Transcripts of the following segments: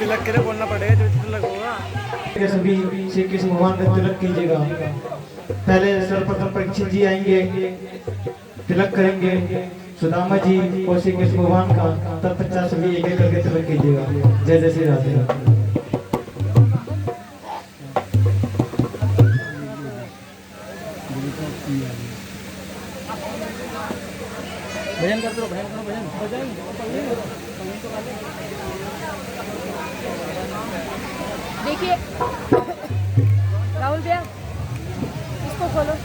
तिलक के लिए बोलना पड़ेगा जो तिलक होगा। सभी श्री कृष्ण भगवान का तिलक कीजिएगा। पहले सर्वप्रथम परीक्षित जी आएंगे, तिलक करेंगे सुदामा जी और श्री कृष्ण भगवान का। तत्पश्चात सभी एक एक करके तिलक कीजिएगा। जय जय श्री राधे। भजन कर दो, भजन करो, भजन देखिए राहुल भैया इसको खोलो।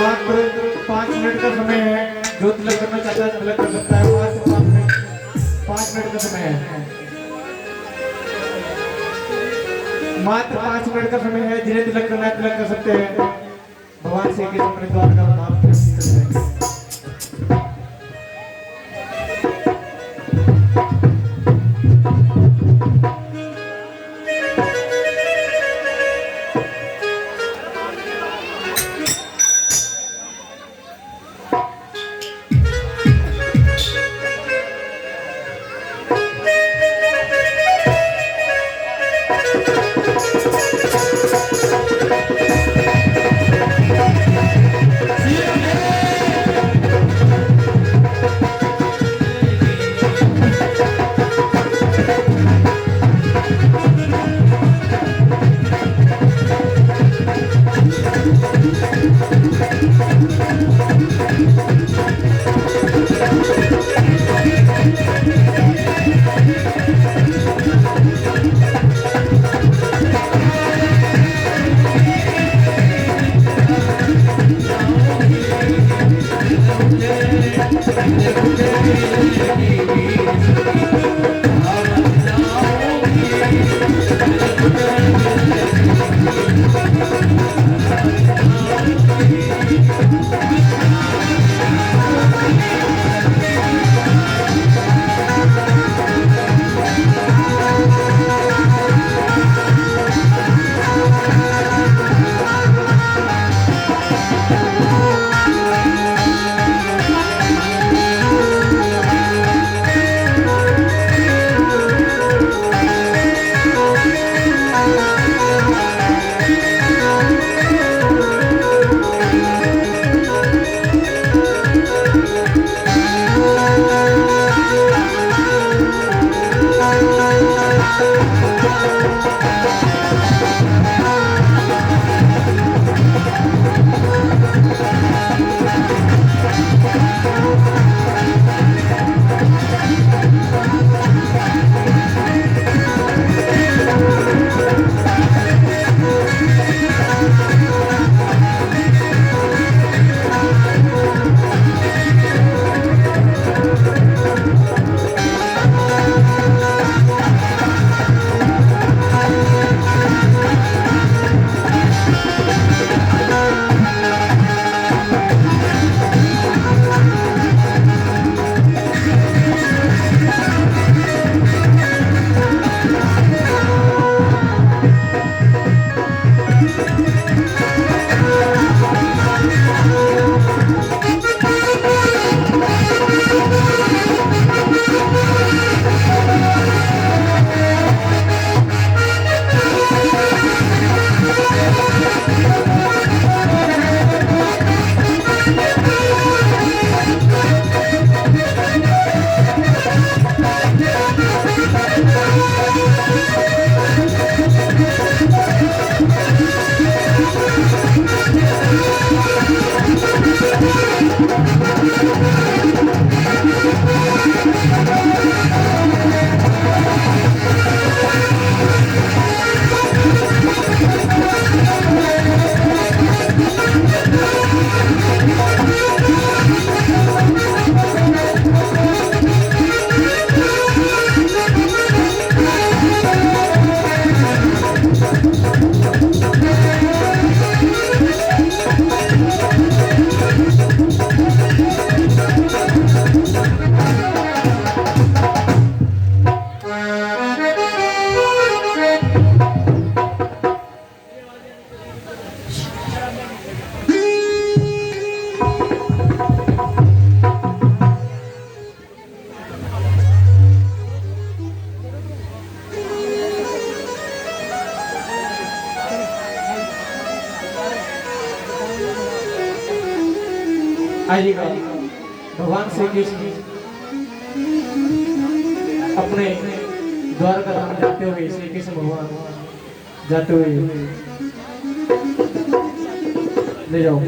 मात्र 5 मिनट का समय है। जो तिलक करना चाहता है तिलक कर सकता है। 5 मिनट का समय है। मात्र 5 मिनट का समय है। जिन्हें तिलक करना है तिलक कर सकते हैं। भगवान श्री कृष्ण अपने द्वार का नाम प्रस्तुत करते हैं। भजन आइएगा। भगवान श्री कृष्ण अपने द्वारका धाम जाते हुए, श्री कृष्ण भगवान जाते हुए, ले जाओ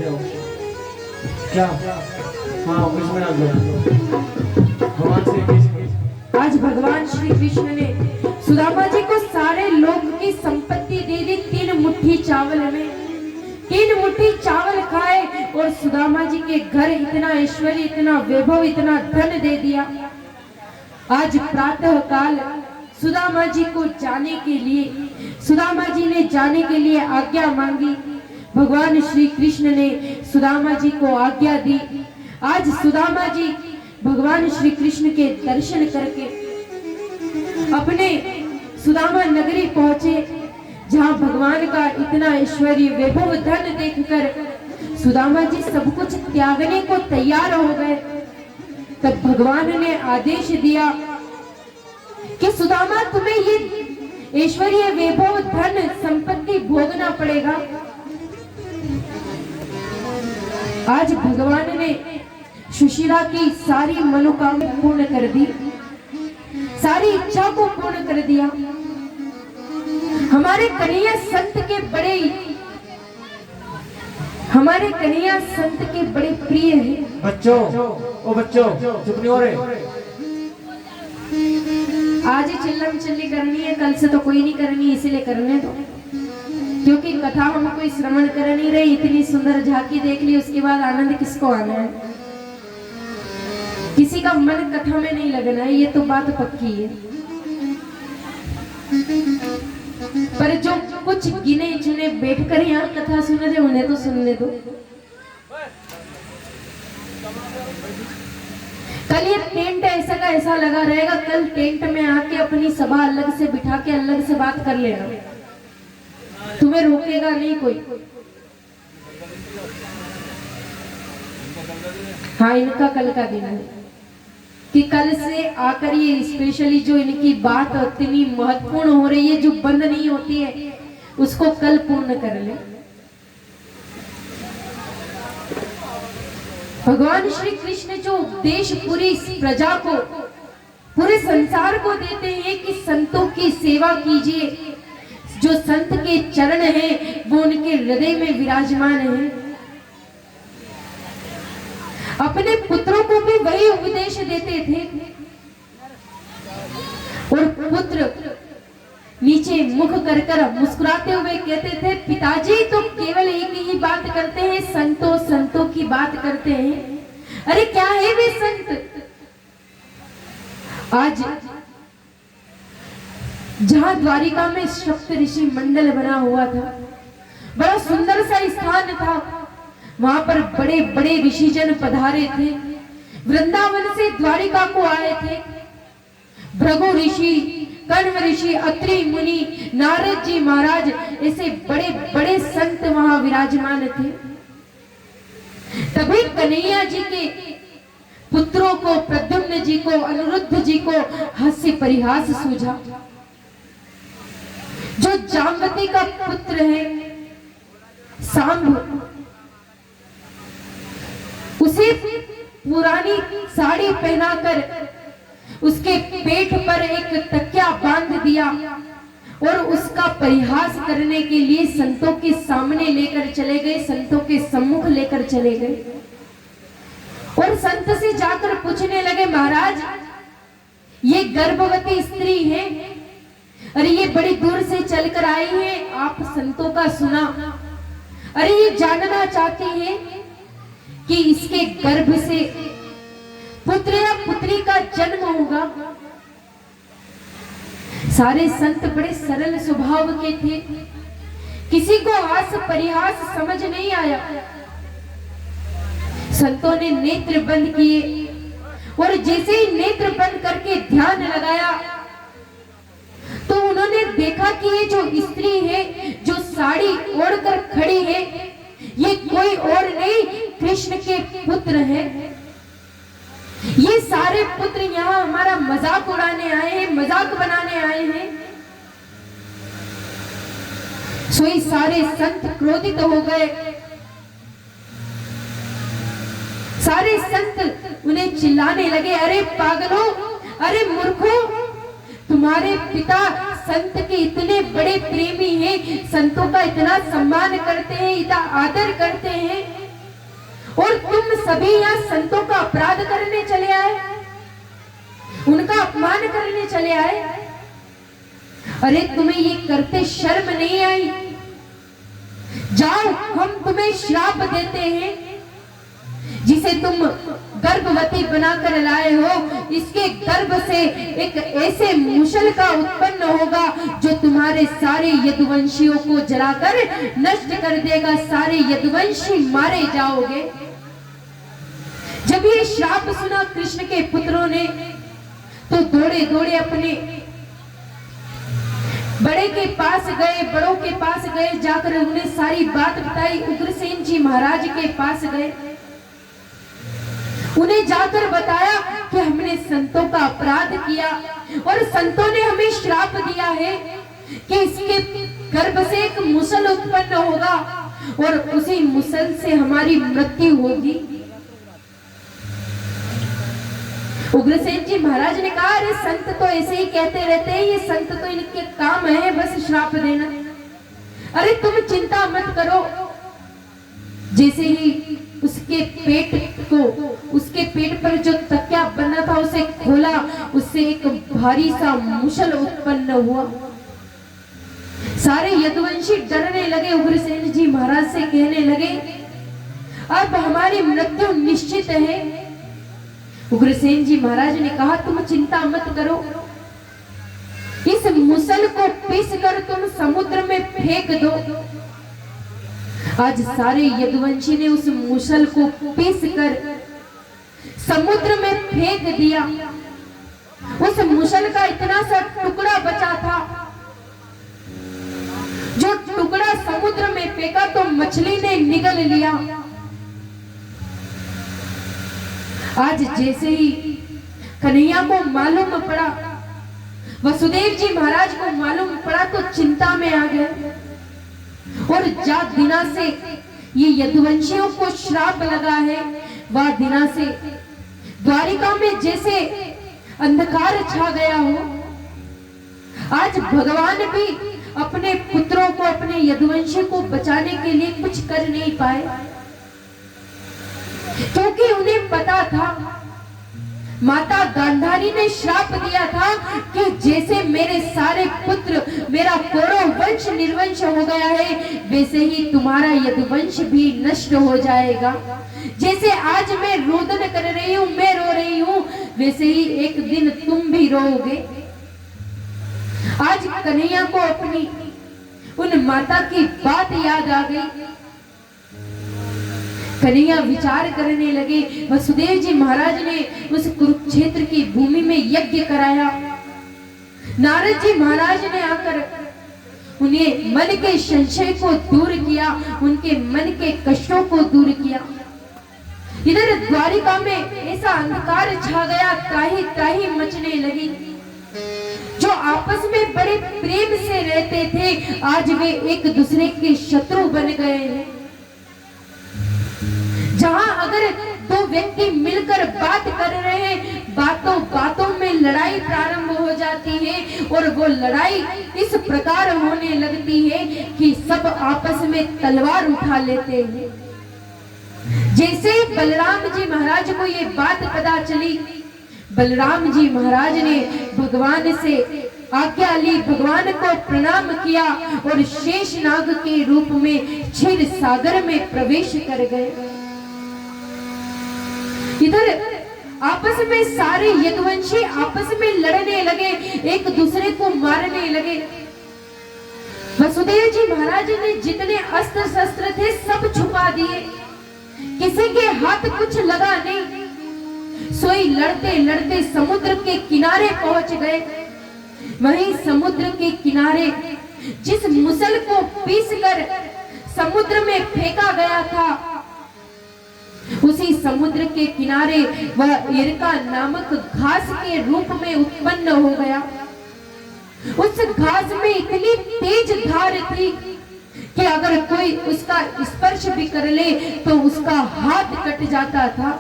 क्या, हाँ इसमें डाल दो। भगवान श्री कृष्ण, आज भगवान श्री कृष्ण ने सुदामा जी को सारे लोक की संपत्ति दे दी। 3 मुट्ठी चावल में 3 मुट्ठी चावल खाए और सुदामा जी के घर इतना ऐश्वर्य, इतना वैभव, इतना धन दे दिया। आज प्रातः काल सुदामा जी को जाने के लिए, सुदामा जी ने जाने के लिए आज्ञा मांगी। भगवान श्री कृष्ण ने सुदामा जी को आज्ञा दी। आज सुदामा जी भगवान श्री कृष्ण के दर्शन करके अपने सुदामा नगरी पहुंचे, जहां भगवान का इतना ऐश्वर्य, वैभव, धन देखकर सुदामा जी सब कुछ त्यागने को तैयार हो गए। तब भगवान ने आदेश दिया कि सुदामा तुम्हें ये ऐश्वर्य, वैभव, धन, संपत्ति भोगना पड़ेगा। आज भगवान ने सुशीला की सारी मनोकामना पूर्ण कर दी, सारी इच्छा को पूर्ण कर दिया। हमारे कन्हैया संत के बड़े, हमारे कन्हैया संत के बड़े प्रिय हैं। बच्चों, ओ बच्चों चुप नहीं हो रहे। आज ही चिल्लम चिल्ली करनी है, कल से तो कोई नहीं करनी, इसीलिए करने दो, क्योंकि कथा हम कोई श्रवण कर नहीं रहे। इतनी सुंदर झांकी देख ली, उसके बाद आनंद किसको आना है? किसी का मन कथा में नहीं लगना है, ये तो बात पक्की है। पर जो कुछ गिने चुने बैठकर यहाँ कथा सुन रहे, उन्हें तो सुनने दो। कल ये टेंट ऐसा का ऐसा लगा रहेगा, कल टेंट में आके अपनी सभा अलग से बिठा के अलग से बात कर लेना, तुम्हें रोकेगा नहीं कोई। हाँ, इनका कल का दिन है कि कल से आकर ये स्पेशली जो इनकी बात इतनी महत्वपूर्ण हो रही है, जो बंद नहीं होती है, उसको कल पूर्ण कर ले। भगवान श्री कृष्ण जो उपदेश पूरी प्रजा को, पूरे संसार को देते हैं कि संतों की सेवा कीजिए। जो संत के चरण हैं वो उनके हृदय में विराजमान हैं। अपने पुत्रों को भी वही उपदेश देते थे और पुत्र नीचे मुख कर मुस्कुराते हुए कहते थे, पिताजी तो केवल एक ही बात करते हैं, संतों संतों की बात करते हैं। अरे क्या है वे संत? आज जहां द्वारिका में सप्त ऋषि मंडल बना हुआ था, बड़ा सुंदर सा स्थान था, वहां पर बड़े बड़े ऋषिजन पधारे थे। वृंदावन से द्वारिका को आए थे। भृगु ऋषि, कण्व ऋषि, अत्रि मुनि, नारद जी महाराज, ऐसे बड़े बड़े संत वहां विराजमान थे। तभी कन्हैया जी के पुत्रों को, प्रद्युम्न जी को, अनिरुद्ध जी को हास्य परिहास सूझा। जो जाम्बती का पुत्र है सांब, उसे पुरानी साड़ी पहनाकर उसके पेट पर एक तकिया बांध दिया और उसका परिहास करने के लिए संतों के सामने लेकर चले गए, संतों के सम्मुख लेकर चले गए और संत से जाकर पूछने लगे, महाराज ये गर्भवती स्त्री है, अरे ये बड़ी दूर से चलकर आई है, आप संतों का सुना, अरे ये जानना चाहती है कि इसके गर्भ से पुत्र या पुत्री का जन्म होगा। सारे संत बड़े सरल स्वभाव के थे, किसी को हास परिहास समझ नहीं आया। संतों ने नेत्र बंद किए और जैसे ही नेत्र बंद करके ध्यान लगाया तो उन्होंने देखा कि ये जो स्त्री है, जो साड़ी ओढ़कर खड़ी है, ये कोई और नहीं कृष्ण के पुत्र हैं। ये सारे पुत्र यहाँ हमारा मजाक उड़ाने आए हैं, मजाक बनाने आए हैं। सोई सारे संत क्रोधित हो गए। सारे संत उन्हें चिल्लाने लगे, अरे पागलों, अरे मूर्खों, तुम्हारे पिता संत के इतने बड़े प्रेमी हैं, संतों का इतना सम्मान करते हैं, इतना आदर करते हैं, और तुम सभी यहाँ संतों का अपराध करने चले आए, उनका अपमान करने चले आए। अरे तुम्हें ये करते शर्म नहीं आई? जाओ, हम तुम्हें श्राप देते हैं, जिसे तुम गर्भवती बनाकर लाए हो, इसके गर्भ से एक ऐसे मूषल का उत्पन्न होगा जो तुम्हारे सारे यदुवंशियों को जलाकर नष्ट कर देगा, सारे यदुवंशी मारे जाओगे। जब ये श्राप सुना कृष्ण के पुत्रों ने तो दौड़े दौड़े अपने बड़े के पास गए, बड़ों के पास गए, जाकर उन्हें सारी बात बताई। उग्रसेन जी महाराज के पास गए, उन्हें जाकर बताया कि हमने संतों का अपराध किया और संतों ने हमें श्राप दिया है कि इसके गर्भ से एक मुसल उत्पन्न होगा और उसी मुसल से हमारी मृत्यु होगी। उग्रसेन जी महाराज ने कहा, अरे संत तो ऐसे ही कहते रहते हैं, ये संत तो इनके काम है बस श्राप देना। अरे तुम चिंता मत करो। जैसे ही उसके पेट पर जो तकिया बना था उसे खोला, उससे एक भारी सा मुसल उत्पन्न हुआ। सारे यदुवंशी डरने लगे, उग्रसेन जी महाराज से कहने लगे, अब हमारी मृत्यु निश्चित है। उग्रसेन जी महाराज ने कहा, तुम चिंता मत करो, इस मुसल को पीस कर तुम समुद्र में फेंक दो। आज सारे यदुवंशी ने उस मुसल को पीस कर समुद्र में फेंक दिया। उस मुसल का इतना सा टुकड़ा बचा था, जो टुकड़ा समुद्र में फेंका तो मछली ने निगल लिया। आज जैसे ही कन्हैया को मालूम पड़ा, वसुदेव जी महाराज को मालूम पड़ा तो चिंता में आ गए और जा दिना से ये यदुवंशियों को श्राप लगा है, वह दिना से द्वारिका में जैसे अंधकार छा गया हो। आज भगवान भी अपने पुत्रों को, अपने यदुवंशी को बचाने के लिए कुछ कर नहीं पाए, क्योंकि उन्हें पता था, माता गांधारी ने श्राप दिया था कि जैसे मेरे सारे पुत्र, मेरा कौरव वंश निर्वंश हो गया है, वैसे ही तुम्हारा यदुवंश भी नष्ट हो जाएगा। जैसे आज मैं रोदन कर रही हूँ, मैं रो रही हूँ, वैसे ही एक दिन तुम भी रोओगे। आज कन्हैया को अपनी उन माता की बात याद आ गई। कन्हैया विचार करने लगे। वसुदेव जी महाराज ने उस कुरुक्षेत्र की भूमि में यज्ञ कराया। नारद जी महाराज ने आकर उन्हें मन के संशय को दूर किया, उनके मन के कष्टों को दूर किया। इधर द्वारिका में ऐसा अंधकार छा गया, त्राही त्राही मचने लगी। जो आपस में बड़े प्रेम से रहते थे, आज वे एक दूसरे के शत्रु बन गए हैं। जहां अगर दो व्यक्ति मिलकर बात कर रहे हैं, बातों बातों में लड़ाई प्रारंभ हो जाती है और वो लड़ाई इस प्रकार होने लगती है कि सब आपस में तलवार उठा लेते हैं। जैसे बलराम जी महाराज को ये बात पता चली, बलराम जी महाराज ने भगवान से आज्ञा ली, भगवान को प्रणाम किया और शेषनाग के रूप में क्षीर सागर में प्रवेश कर गए। इधर आपस में सारे यदुवंशी आपस में लड़ने लगे, एक दूसरे को मारने लगे। वसुदेव जी महाराज ने जितने अस्त्र शस्त्र थे सब छुपा दिए, किसी के हाथ कुछ लगा नहीं। सोई लड़ते लड़ते समुद्र के किनारे पहुंच गए। वहीं समुद्र के किनारे जिस मुसल को पीसकर समुद्र में फेंका गया था, उसी समुद्र के किनारे वह इरका नामक घास के रूप में उत्पन्न हो गया। उस घास में इतनी तेज धार थी कि अगर कोई उसका स्पर्श भी कर ले तो उसका हाथ कट जाता था।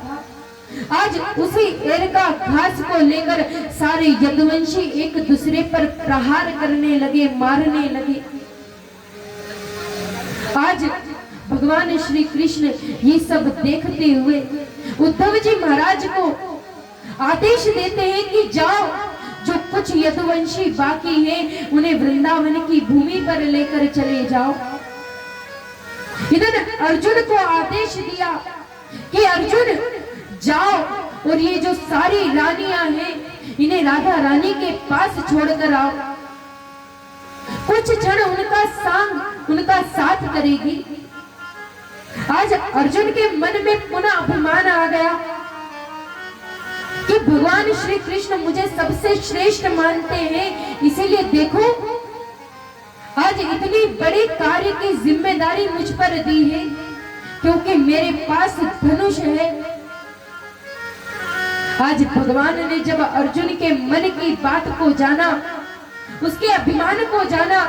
आज उसी एरका घास को लेकर सारे यदुवंशी एक दूसरे पर प्रहार करने लगे, मारने लगे। आज भगवान श्री कृष्ण ये सब देखते हुए उद्धव जी महाराज को आदेश देते हैं कि जाओ, जो कुछ यदुवंशी बाकी हैं उन्हें वृंदावन की भूमि पर लेकर चले जाओ। इधर अर्जुन को आदेश दिया कि अर्जुन जाओ और ये जो सारी रानियां हैं इन्हें राधा रानी के पास छोड़कर आओ, कुछ क्षण उनका साथ करेगी। आज अर्जुन के मन में पुनः अभिमान आ गया कि भगवान श्री कृष्ण मुझे सबसे श्रेष्ठ मानते हैं, इसीलिए देखो आज इतनी बड़ी कार्य की जिम्मेदारी मुझ पर दी है, क्योंकि मेरे पास धनुष है। आज भगवान ने जब अर्जुन के मन की बात को जाना, उसके अभिमान को जाना,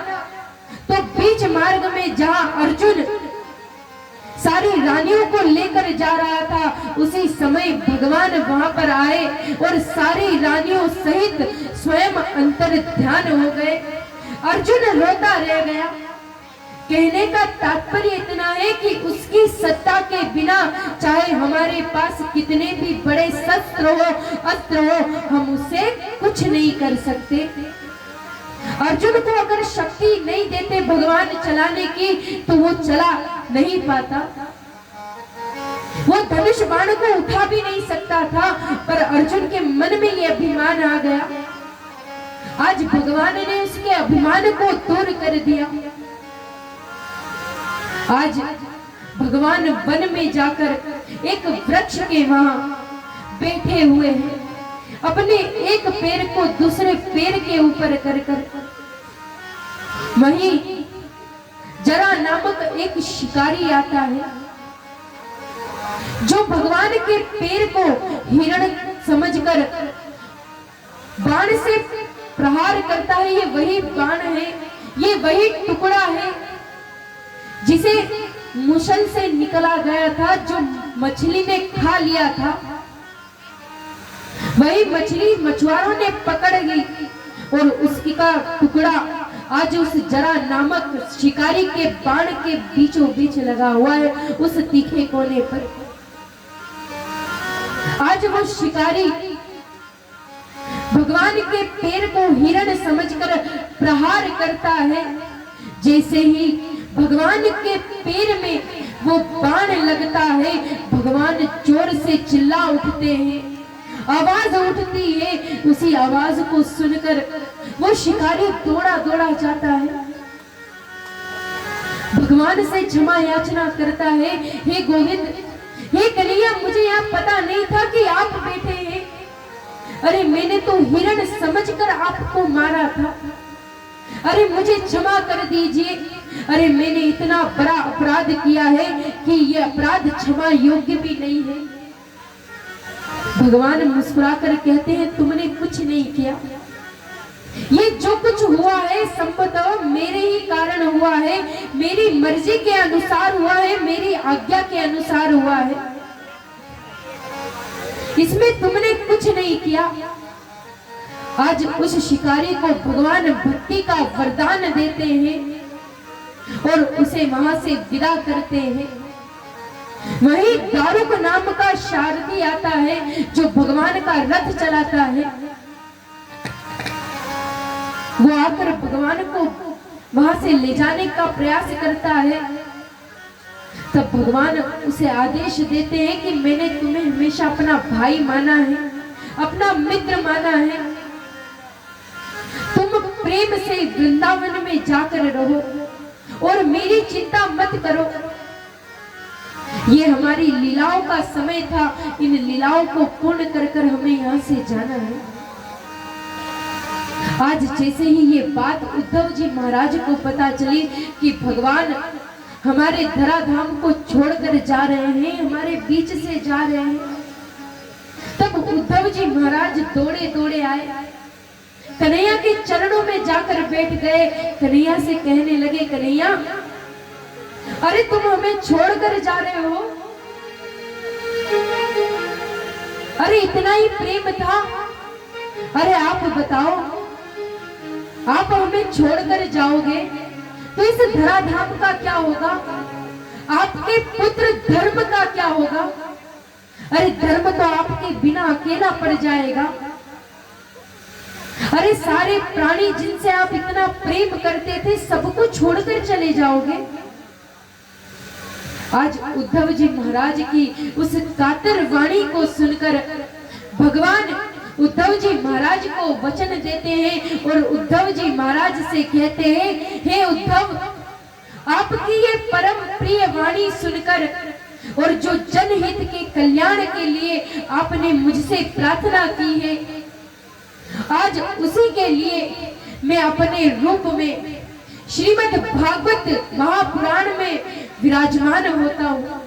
तो बीच मार्ग में जहां अर्जुन सारी रानियों को लेकर जा रहा था, उसी समय भगवान वहां पर आए और सारी रानियों सहित स्वयं अंतर ध्यान हो गए। अर्जुन रोता रह गया। कहने का तात्पर्य इतना है कि उसकी सत्ता के बिना चाहे हमारे पास कितने भी बड़े अस्त्र हो, हम उसे कुछ नहीं कर सकते। अर्जुन को अगर शक्ति नहीं देते भगवान चलाने की, तो वो चला नहीं पाता। वो धनुष बाण को उठा भी नहीं सकता था, पर अर्जुन के मन में ये अभिमान आ गया। आज भगवान ने उसके अभिमान को दूर कर दिया। आज भगवान वन में जाकर एक वृक्ष के वहां बैठे हुए हैं, अपने एक पैर को दूसरे पैर के ऊपर कर कर। वहीं जरा नामक एक शिकारी आता है, जो भगवान के पैर को हिरण समझकर बाण से प्रहार करता है। ये वही बाण है, ये वही टुकड़ा है जिसे मुसल से निकला गया था, जो मछली ने खा लिया था। वही मछली मछुआरों ने पकड़ गई और उसका टुकड़ा आज उस जरा नामक शिकारी के बाण के बीचों बीच लगा हुआ है, उस तीखे कोने पर। आज वो शिकारी भगवान के पैर को हिरण समझकर प्रहार करता है। जैसे ही भगवान के पैर में वो बाण लगता है, भगवान जोर से चिल्ला उठते हैं, आवाज उठती है। उसी आवाज को सुनकर वो शिकारी दौड़ा दौड़ा जाता है, भगवान से क्षमा याचना करता है, हे गोविंद, हे कन्हैया, मुझे यहाँ पता नहीं था कि आप बैठे हैं। अरे मैंने तो हिरण समझकर आपको मारा था। अरे मुझे क्षमा कर दीजिए। अरे मैंने इतना बड़ा अपराध किया है कि ये अपराध क्षमा योग्य भी नहीं है। भगवान मुस्कुराकर कहते हैं, तुमने कुछ नहीं किया। ये जो कुछ हुआ है संभवतः मेरे ही कारण हुआ है, मेरी मर्जी के अनुसार हुआ है, मेरी आज्ञा के अनुसार हुआ है। इसमें तुमने कुछ नहीं किया। आज उस शिकारी को भगवान भक्ति का वरदान देते हैं और उसे वहां से विदा करते हैं। वही दारुक नाम का सारथी आता है, जो भगवान का रथ चलाता है। वो आकर भगवान को वहां से ले जाने का प्रयास करता है। तब भगवान उसे आदेश देते हैं कि मैंने तुम्हें हमेशा अपना भाई माना है, अपना मित्र माना है। तुम प्रेम से वृंदावन में जाकर रहो और मेरी चिंता मत करो। ये हमारी लीलाओं का समय था, इन लीलाओं को पूर्ण कर कर हमें यहाँ से जाना है। आज जैसे ही ये बात उद्धव जी महाराज को पता चली कि भगवान हमारे धराधाम को छोड़कर जा रहे हैं, हमारे बीच से जा रहे हैं, तब उद्धव जी महाराज दौड़े दौड़े आए, कन्हैया के चरणों में जाकर बैठ गए। कन्हैया से कहने लगे, कन्हैया, अरे तुम हमें छोड़कर जा रहे हो, अरे इतना ही प्रेम था। अरे आप बताओ, आप हमें छोड़कर जाओगे तो इस धराधाम का क्या होगा? आपके पुत्र धर्म का क्या होगा? अरे धर्म तो आपके बिना अकेला पड़ जाएगा। अरे सारे प्राणी जिनसे आप इतना प्रेम करते थे सबको छोड़कर चले जाओगे। आज उद्धव जी महाराज की उस कातर वाणी को सुनकर भगवान उद्धव जी महाराज को वचन देते हैं और उद्धव जी महाराज से कहते हैं, हे उद्धव, आपकी ये परम प्रिय वाणी सुनकर और जो जनहित के कल्याण के लिए आपने मुझसे प्रार्थना की है, आज उसी के लिए मैं अपने रूप में श्रीमद् भागवत महापुराण में विराजमान होता हूँ।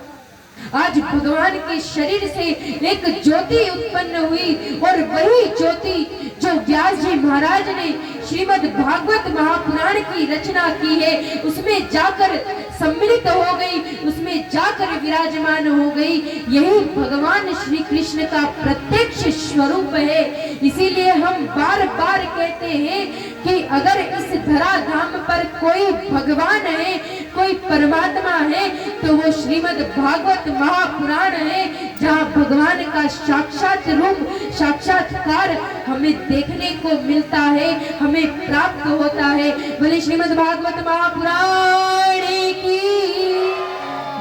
आज भगवान के शरीर से एक ज्योति उत्पन्न हुई और वही ज्योति जो व्यास जी महाराज ने श्रीमद् भागवत महापुराण की रचना की है उसमें जाकर सम्मिलित हो गई, उसमें जाकर विराजमान हो गई। यही भगवान श्री कृष्ण का प्रत्यक्ष स्वरूप है। इसीलिए हम बार बार कहते हैं कि अगर इस धराधाम पर कोई भगवान है, कोई परमात्मा है, तो वो श्रीमद् भागवत महापुराण है, जहाँ भगवान का साक्षात रूप, साक्षात्कार हमें देखने को मिलता है, हमें प्राप्त होता है। बोले श्रीमद् भागवत महापुराण की,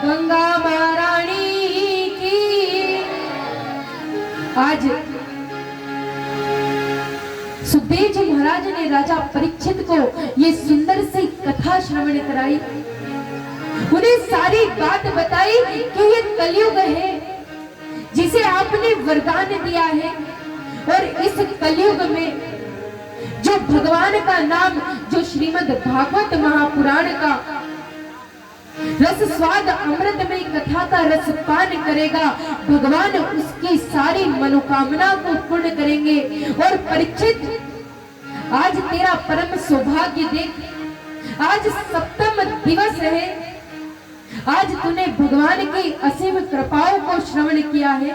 गंगा महारानी की। आज सुखदेव जी महाराज ने राजा परीक्षित को ये सुंदर सी कथा श्रवण कराई, उन्हें सारी बात बताई कि ये कलयुग है जिसे आपने वरदान दिया है और इस कलयुग में जो भगवान का नाम, जो श्रीमद् भागवत महापुराण का रस स्वाद अमृतमय कथा का रस पान करेगा, भगवान उसकी सारी मनोकामना को पूर्ण करेंगे। और परीक्षित, आज तेरा परम सौभाग्य देख, आज सप्तम दिवस है, आज तूने भगवान की असीम कृपाओं को श्रवण किया है,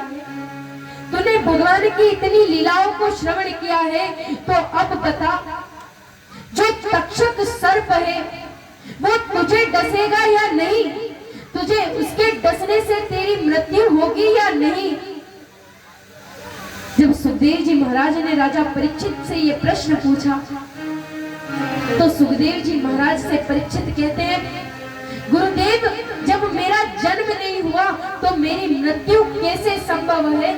तूने भगवान की इतनी लीलाओं को श्रवण किया है, तो अब बता, जो तक्षक सर्प है वो तुझे डसेगा या नहीं? तुझे उसके डसने से तेरी मृत्यु होगी या नहीं? जब सुखदेव जी महाराज ने राजा परीक्षित से ये प्रश्न पूछा, तो सुखदेव जी महाराज से परीक्षित कहते हैं, गुरुदेव, जब मेरा जन्म नहीं हुआ तो मेरी मृत्यु कैसे संभव है?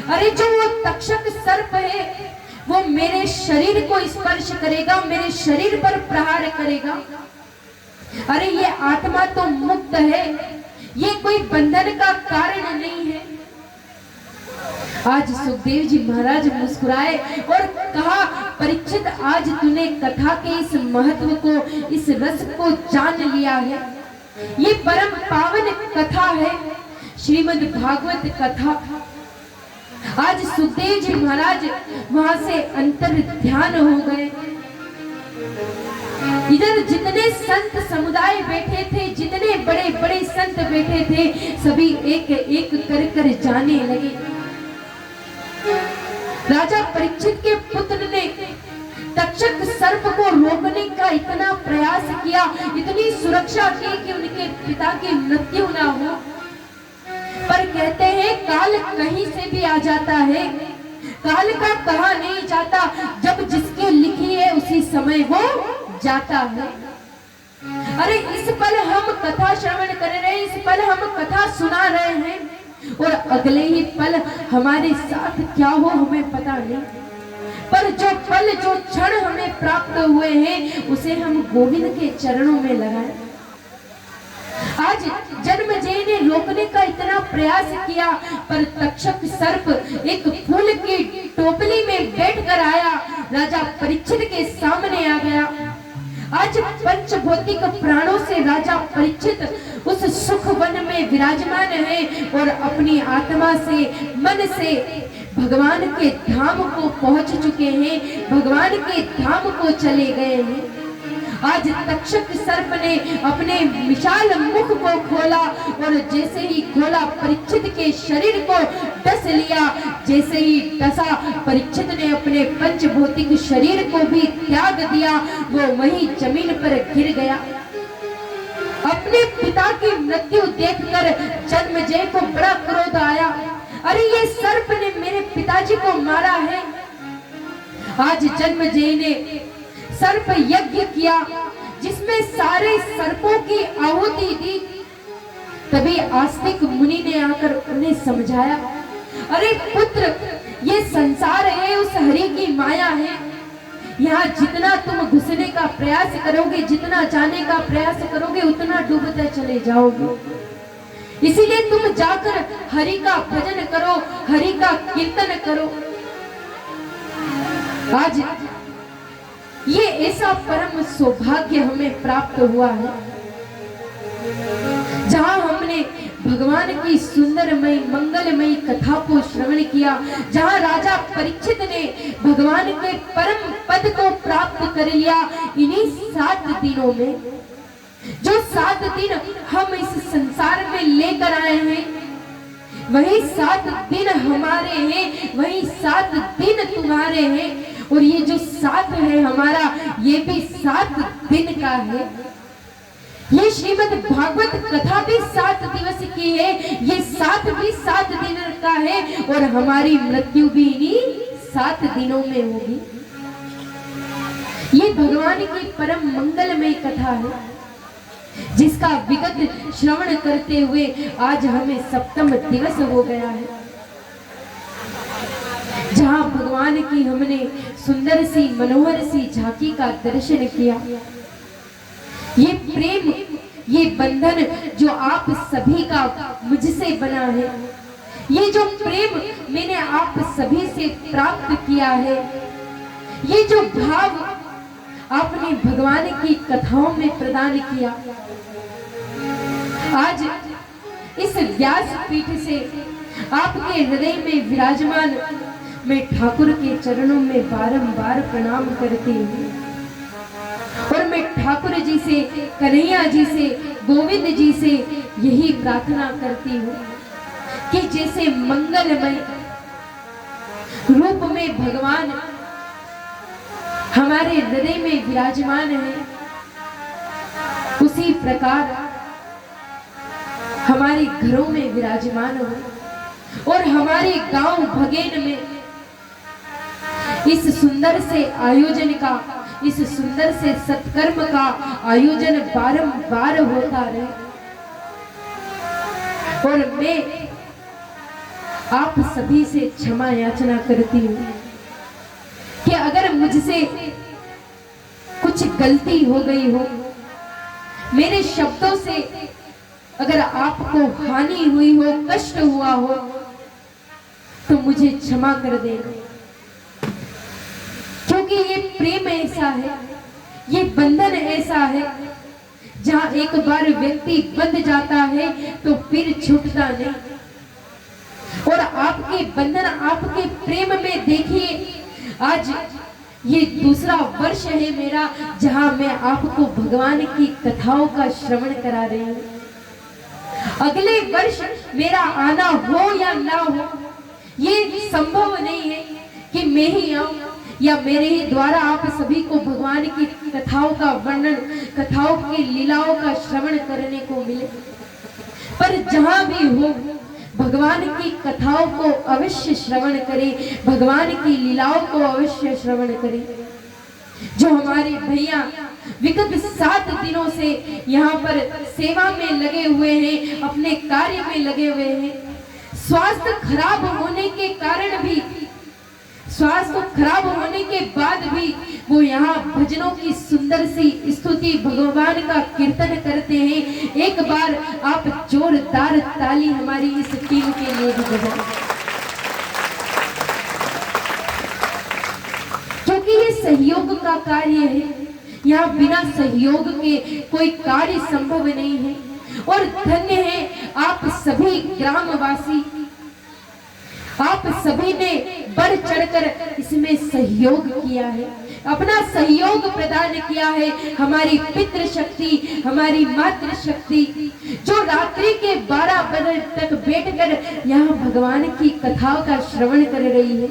अरे जो वो तक्षक सर्प है वो मेरे शरीर को स्पर्श करेगा, मेरे शरीर पर प्रहार करेगा। अरे ये आत्मा तो मुक्त है, ये कोई बंधन का कारण नहीं है। आज सुखदेव जी महाराज मुस्कुराए और कहा, परीक्षित, आज तूने कथा के इस महत्व को, इस रस को जान लिया है। ये परम पावन कथा है, श्रीमद् भागवत कथा। आज सुखदेव जी महाराज वहां से अंतर ध्यान हो गए। इधर जितने संत समुदाय बैठे थे, जितने बड़े बड़े संत बैठे थे, सभी एक एक कर कर जाने लगे। राजा परीक्षित के पुत्र ने तक्षक सर्प को रोकने का इतना प्रयास किया, इतनी सुरक्षा की कि उनके पिता की मृत्यु ना हो, पर कहते हैं काल कहीं से भी आ जाता है, काल का कहा नहीं जाता, जब जिसकी लिखी है उसी समय वो जाता है। अरे इस पल हम कथा श्रवण कर रहे हैं, इस पल हम कथा सुना रहे हैं, और अगले ही पल हमारे साथ क्या हो हमें पता नहीं, पर जो पल, जो क्षण हमें प्राप्त हुए हैं उसे हम गोविंद के चरणों में लगाएं। आज जन्मेजय ने रोकने का इतना प्रयास किया, पर तक्षक सर्प एक फूल की टोपली में बैठकर आया, राजा परीक्षित के सामने आ गया। आज पंचभौतिक प्राणों से राजा परीक्षित उस सुख वन में विराजमान है और अपनी आत्मा से, मन से भगवान के धाम को पहुंच चुके हैं, भगवान के धाम को चले गए हैं। आज तक्षक सर्प ने अपने विशाल मुख को खोला और जैसे ही खोला परीक्षित के शरीर को डस लिया। जैसे ही डसा परीक्षित ने अपने पंचभौतिक शरीर को भी त्याग दिया, वो वहीं जमीन पर गिर गया। अपने पिता की मृत्यु देखकर जन्मेजय को बड़ा क्रोध आया। अरे ये सर्प ने मेरे पिताजी को मारा है। आज जन्मेजय ने सर्प यज्ञ किया जिसमें सारे सर्पों की आहुति दी। तभी आस्तिक मुनि ने आकर उन्हें समझाया, अरे पुत्र, ये संसार है उस हरि की माया है। यहाँ जितना तुम घुसने का प्रयास करोगे, जितना जाने का प्रयास करोगे, उतना डूबते चले जाओगे। इसीलिए तुम जाकर हरि का भजन करो, हरि का कीर्तन करो। आज ये ऐसा परम सौभाग्य हमें प्राप्त हुआ है जहां हमने भगवान की सुंदरमयी मंगलमयी कथा को श्रवण किया, जहां राजा परीक्षित ने भगवान के परम पद को प्राप्त कर लिया। इन्हीं 7 दिनों में, जो 7 दिन हम इस संसार में लेकर आए हैं, वही 7 दिन हमारे हैं, वही 7 दिन तुम्हारे हैं। और ये जो 7 है हमारा, ये भी 7 दिन का है। ये श्रीमद् भागवत कथा भी 7 दिवस की है, ये 7 भी 7 दिन का है, और हमारी मृत्यु भी इन्हीं 7 दिनों में होगी। ये भगवान की परम मंगलमय कथा है जिसका विगत श्रवण करते हुए आज हमें 7वां दिवस हो गया है, जहां भगवान की हमने सुंदर सी मनोहर सी झांकी का दर्शन किया। ये प्रेम, ये बंधन जो आप सभी का मुझसे बना है, ये जो प्रेम मैंने आप सभी से प्राप्त किया है, ये जो भाव आपने भगवान की कथाओं में प्रदान किया, आज इस व्यासपीठ से आपके हृदय में विराजमान मैं ठाकुर के चरणों में बारंबार प्रणाम करती हूँ। और मैं ठाकुर जी से, कन्हैया जी से, गोविंद जी से यही प्रार्थना करती हूँ कि जैसे मंगलमय रूप में भगवान हमारे हृदय में विराजमान है, उसी प्रकार हमारे घरों में विराजमान हो और हमारे गांव भगेन में इस सुंदर से आयोजन का, इस सुंदर से सत्कर्म का आयोजन बारंबार होता रहे। और मैं आप सभी से क्षमा याचना करती हूँ कि अगर मुझसे कुछ गलती हो गई हो, मेरे शब्दों से अगर आपको हानि हुई हो, कष्ट हुआ हो, तो मुझे क्षमा कर देना, क्योंकि ये प्रेम ऐसा है, ये बंधन ऐसा है, जहां एक बार व्यक्ति बंध जाता है तो फिर छूटता नहीं। और आपके बंधन, आपके प्रेम में देखिए, आज ये दूसरा वर्ष है मेरा जहां मैं आपको भगवान की कथाओं का श्रवण करा रही हूँ। अगले वर्ष मेरा आना हो या ना हो, ये संभव नहीं है कि मैं ही आऊं या मेरे ही द्वारा आप सभी को भगवान की कथाओं का वर्णन, कथाओं की लीलाओं का श्रवण करने को मिले। पर जहां भी हो, भगवान की कथाओं को अवश्य श्रवण करें, भगवान की लीलाओं को अवश्य श्रवण करें। जो हमारे भैया विगत 7 दिनों से यहाँ पर सेवा में लगे हुए हैं, अपने कार्य में लगे हुए हैं, स्वास्थ्य खराब होने के कारण भी, स्वास्थ्य खराब होने के बाद भी वो यहाँ भजनों की सुंदर सी स्तुति, भगवान का कीर्तन करते हैं। एक बार आप जोरदार ताली हमारी इस टीम के लिए भी बजाएं, क्योंकि ये सहयोग का कार्य है। यहाँ बिना सहयोग के कोई कार्य संभव नहीं है। और धन्य है आप सभी ग्रामवासी, आप सभी ने बढ़ चढ़कर इसमें सहयोग किया है, अपना सहयोग प्रदान किया है। हमारी पितृ शक्ति, हमारी मातृ शक्ति, जो रात्रि के 12 बजे तक बैठकर यहाँ भगवान की कथाओं का श्रवण कर रही है,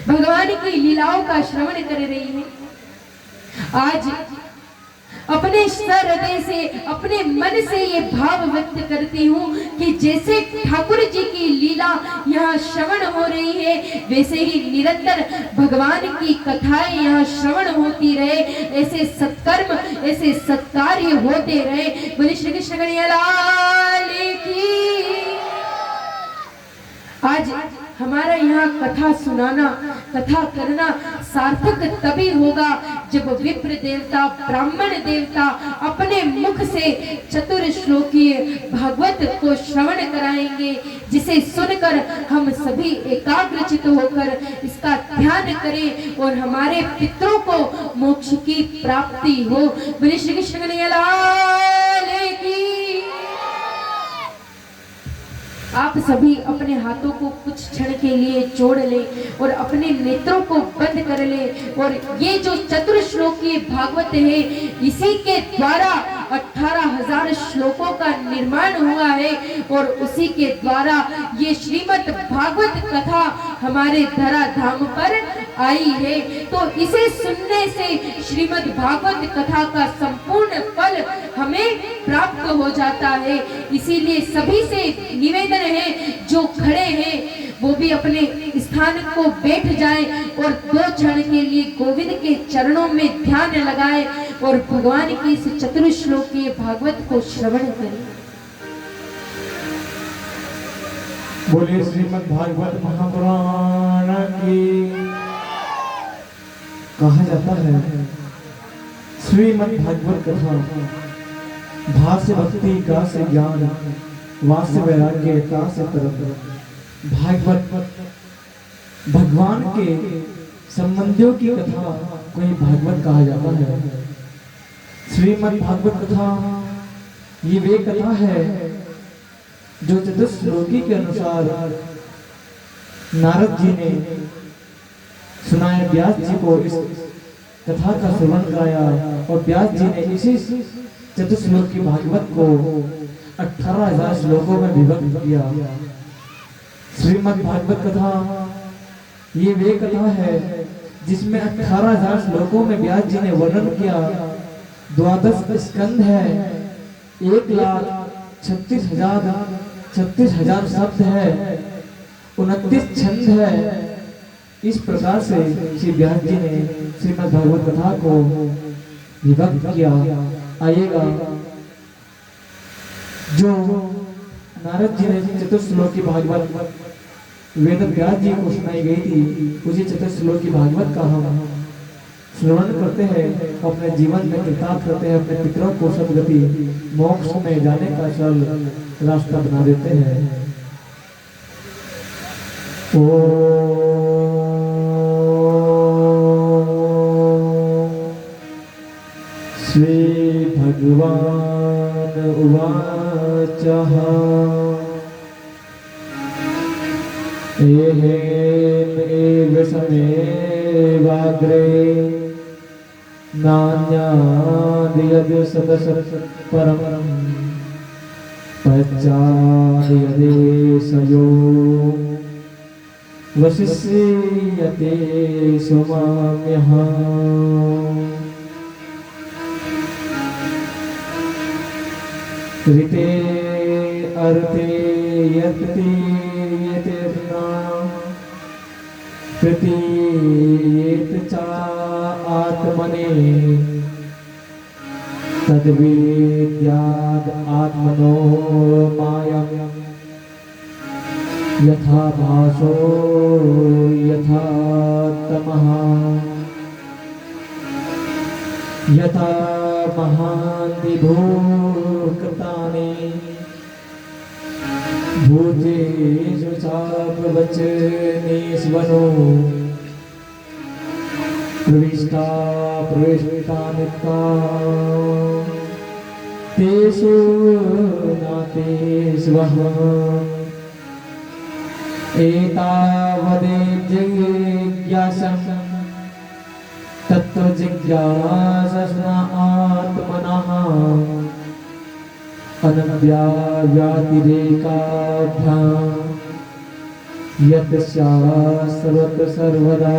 भगवान की लीलाओं का श्रवण कर रही है। आज अपने हृदय से, अपने मन से ये भाव व्यक्त करती हूँ कि जैसे ठाकुर जी की लीला यहाँ श्रवण हो रही है, वैसे ही निरंतर भगवान की कथाएं यहाँ श्रवण होती रहे, ऐसे सत्कर्म, ऐसे सत्कार्य होते रहे। बोले श्री कृष्ण कन्हैया लाल की। आज हमारा यहाँ कथा सुनाना, कथा करना सार्थक तभी होगा जब विप्र देवता, ब्राह्मण देवता अपने मुख से चतुर श्लोकीय भागवत को श्रवण कराएंगे, जिसे सुनकर हम सभी एकाग्रचित होकर इसका ध्यान करें और हमारे पितरों को मोक्ष की प्राप्ति हो। बोले श्री कृष्ण कन्हैया लाल की। आप सभी अपने हाथों को कुछ क्षण के लिए जोड़ लें और अपने नेत्रों को बंद कर लें। और ये जो चतुर श्लोकीय भागवत है, इसी के द्वारा 18,000 श्लोकों का निर्माण हुआ है और उसी के द्वारा ये श्रीमद् भागवत कथा हमारे धरा धाम पर आई है। तो इसे सुनने से श्रीमद् भागवत कथा का संपूर्ण फल हमें प्राप्त हो जाता है। इसीलिए सभी से निवेदन है, जो खड़े हैं वो भी अपने स्थान को बैठ जाएं और 2 क्षण के लिए गोविंद के चरणों में ध्यान लगाएं और भगवान की इस चतुर श्लोकीय भागवत को श्रवण करें। बोले श्रीमद् भागवत महापुराण की। कहा जाता है श्रीमद् भागवत कथा भाष्य भक्ति का से ज्ञान, वास्य वैराग्य का से तरफ। भागवत भगवान के संबंधियों की कथा कोई भागवत कहा जाता है। श्रीमद् भागवत कथा ये वे कथा है जो चतुश्लोकी के अनुसार नारद जी ने सुनाए, व्यास जी को इस कथा का श्रवण कराया और व्यास जी ने इसी चतुश्लोकी भागवत को 18,000 श्लोकों में विभक्त किया। श्रीमद् भागवत कथा ये वे कथा है जिसमें 18,000 श्लोकों में व्यास जी ने वर्णन किया। 12 स्कंद है, 1,36,000 शब्द है, 29 छंद है। इस प्रकार से श्री व्यास जी ने श्रीमद् भागवत कथा को विभक्त किया। आइएगा, जो नारद जी ने चतुश्लोकी भागवत वेद व्यास जी को सुनाई गई थी, उसी चतुश्लोकी भागवत का हम श्रवण करते हैं, अपने जीवन में कृतार्थ करते हैं, अपने पितरों को सद्गति मोक्ष में जाने का सरल रास्ता बना देते हैं। श्री भगवान उवाच एहेन समेवाग्रे नान्याद्यद् सदसत् परमं पश्चाद्यदेशयो वशिष्यते सुमाम्यः। ऋते अर्थे यत्ति यतेर्ना प्रतीयेत चा आत्मने तद्विद्याद् आत्मनो मायं यथा भासो यथा तमः यथा महान्ति भूकृतानि भूतेषु चापवचनेष्वनो प्रविष्टा प्रविष्टानित्वा तेषु नातेष्वः एतावदेव जिज्ञासं तत्व जिज्ञासा आत्मनः अनव्याव्यातिरेकाभ्यां यत् शास्त्रवत् सर्वदा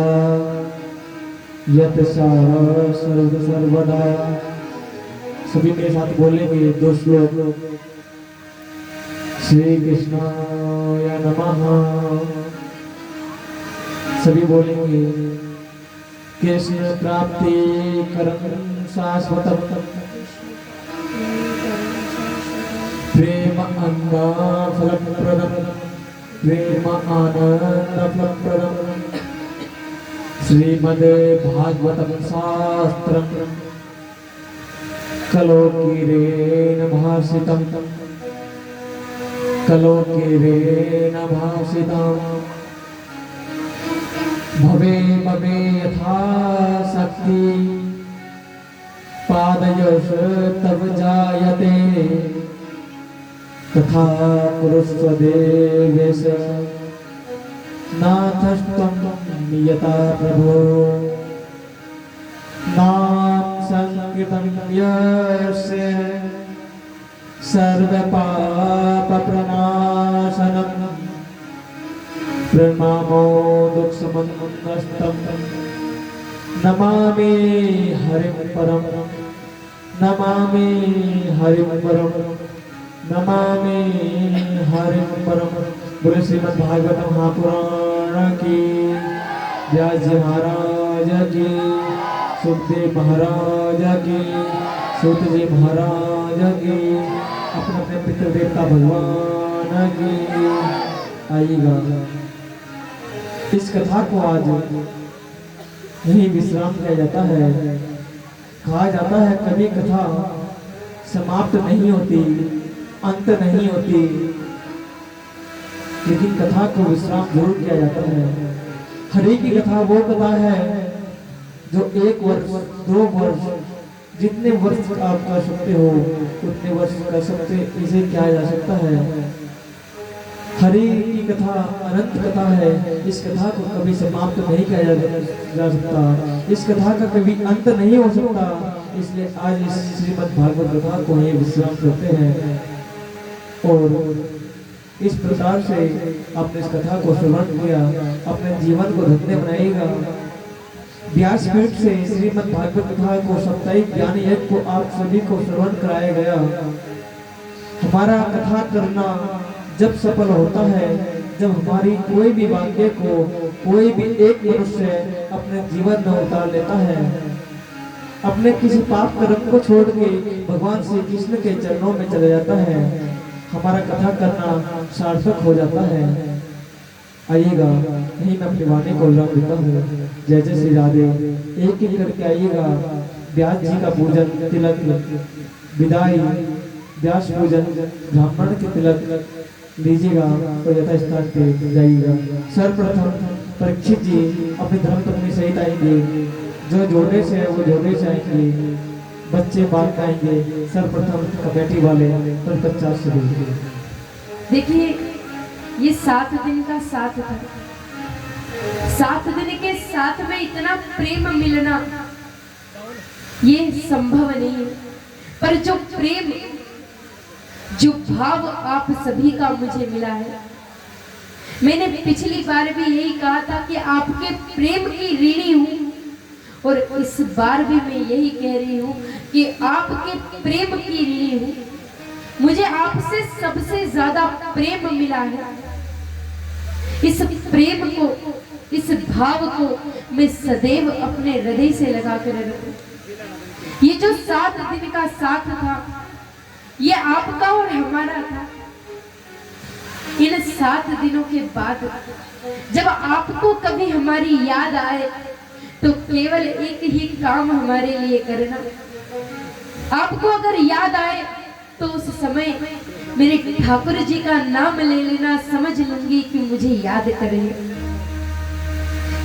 यत् शास्त्रवत् सर्वदा। सभी मेरे साथ बोलेंगे 2 श्लोक। श्री कृष्णाय नमः। सभी बोलेंगे कृष्ण प्राप्ति करं शाश्वतम् प्रेम अन्ना फलप्रदम् प्रेम आनंद फलप्रदम् श्रीमद् भागवतम शास्त्रम् कलोकीरेण भाषितम् कलोकीरेण भाषितम् भवे भवे यथा शक्ति पादयोः तव जायते तथा कुरुष्व देवेश नाथस्त्वं नियता प्रभो। नाम संकीर्तन यस्य सर्वपाप प्रणाशनम् प्रणमो दुःखसमन्नस्तम् नमामि हरिं परम नमामि हरिं परम नमामि हरिं परम। बोले श्रीमद् भागवत महापुराण की, व्यास जी महाराज की, सुखदेव महाराज की, सूत जी महाराज की, अपने अपने पितृ देवता भगवान की। आइएगा इस कथा को आज यही विश्राम किया जाता है। कहा जाता है कभी कथा समाप्त नहीं होती, अंत नहीं होती, लेकिन कथा को विश्राम जरूर किया जाता है। हरि की कथा वो कथा है जो 1 वर्ष 2 वर्ष जितने वर्ष आप कर सकते हो उतने वर्ष कर सकते, इसे किया जा सकता है। हरि की कथा अनंत कथा है। इस कथा को कभी समाप्त नहीं किया जा सकता, इस कथा का कभी अंत नहीं हो सकता। इसलिए आज इस श्रीमद् भागवत कथा को ही विश्राम करते हैं और इस प्रकार से आपने इस कथा को श्रवण किया, अपने जीवन को धन्य बनाएगा। व्यासपीठ से श्रीमद् भागवत कथा को साप्ताहिक ज्ञान यज्ञ को आप सभी को श्रवण कराया गया। हमारा कथा करना जब सफल होता है जब हमारी कोई भी वाक्य को कोई भी एक मनुष्य अपने जीवन में उतार लेता है, अपने किसी पाप कर्म को छोड़ के भगवान श्री कृष्ण के चरणों में चला जाता है, हमारा कथा करना सार्थक हो जाता है। आइएगा यही मैं अपनी वाणी को विराम देता हूँ। जय जय श्री राधे। एक एक करके आइएगा। व्यास जी का पूजन तिलक विदाई, व्यास पूजन ब्राह्मण के तिलक लीजिएगा और यथा स्थान पे जाइएगा। सर्वप्रथम परीक्षित जी अपनी धर्मपत्नी सहित आएंगे। जो जोड़े से है वो जोड़े से आएंगे, बच्चे बाल आएंगे। सर्वप्रथम कमेटी वाले पर 50 से देखिए ये 7 दिन का साथ था। 7 दिन के साथ में इतना प्रेम मिलना ये संभव नहीं है, पर जो प्रेम जो भाव आप सभी का मुझे मिला है, मैंने पिछली बार भी यही कहा था कि आपके प्रेम की ऋणी हूं और इस बार भी मैं यही कह रही हूं कि आपके प्रेम की ऋणी हूं। मुझे आपसे सबसे ज्यादा प्रेम मिला है। इस प्रेम को, इस भाव को मैं सदैव अपने हृदय से लगा कर रखूं। ये जो 7 दिन का साथ था ये आपका और हमारा था। इन 7 दिनों के बाद जब आपको कभी हमारी याद आए तो केवल एक ही काम हमारे लिए करना। आपको अगर याद आए तो उस समय मेरे ठाकुर जी का नाम ले लेना, समझ लूंगी कि मुझे याद करे।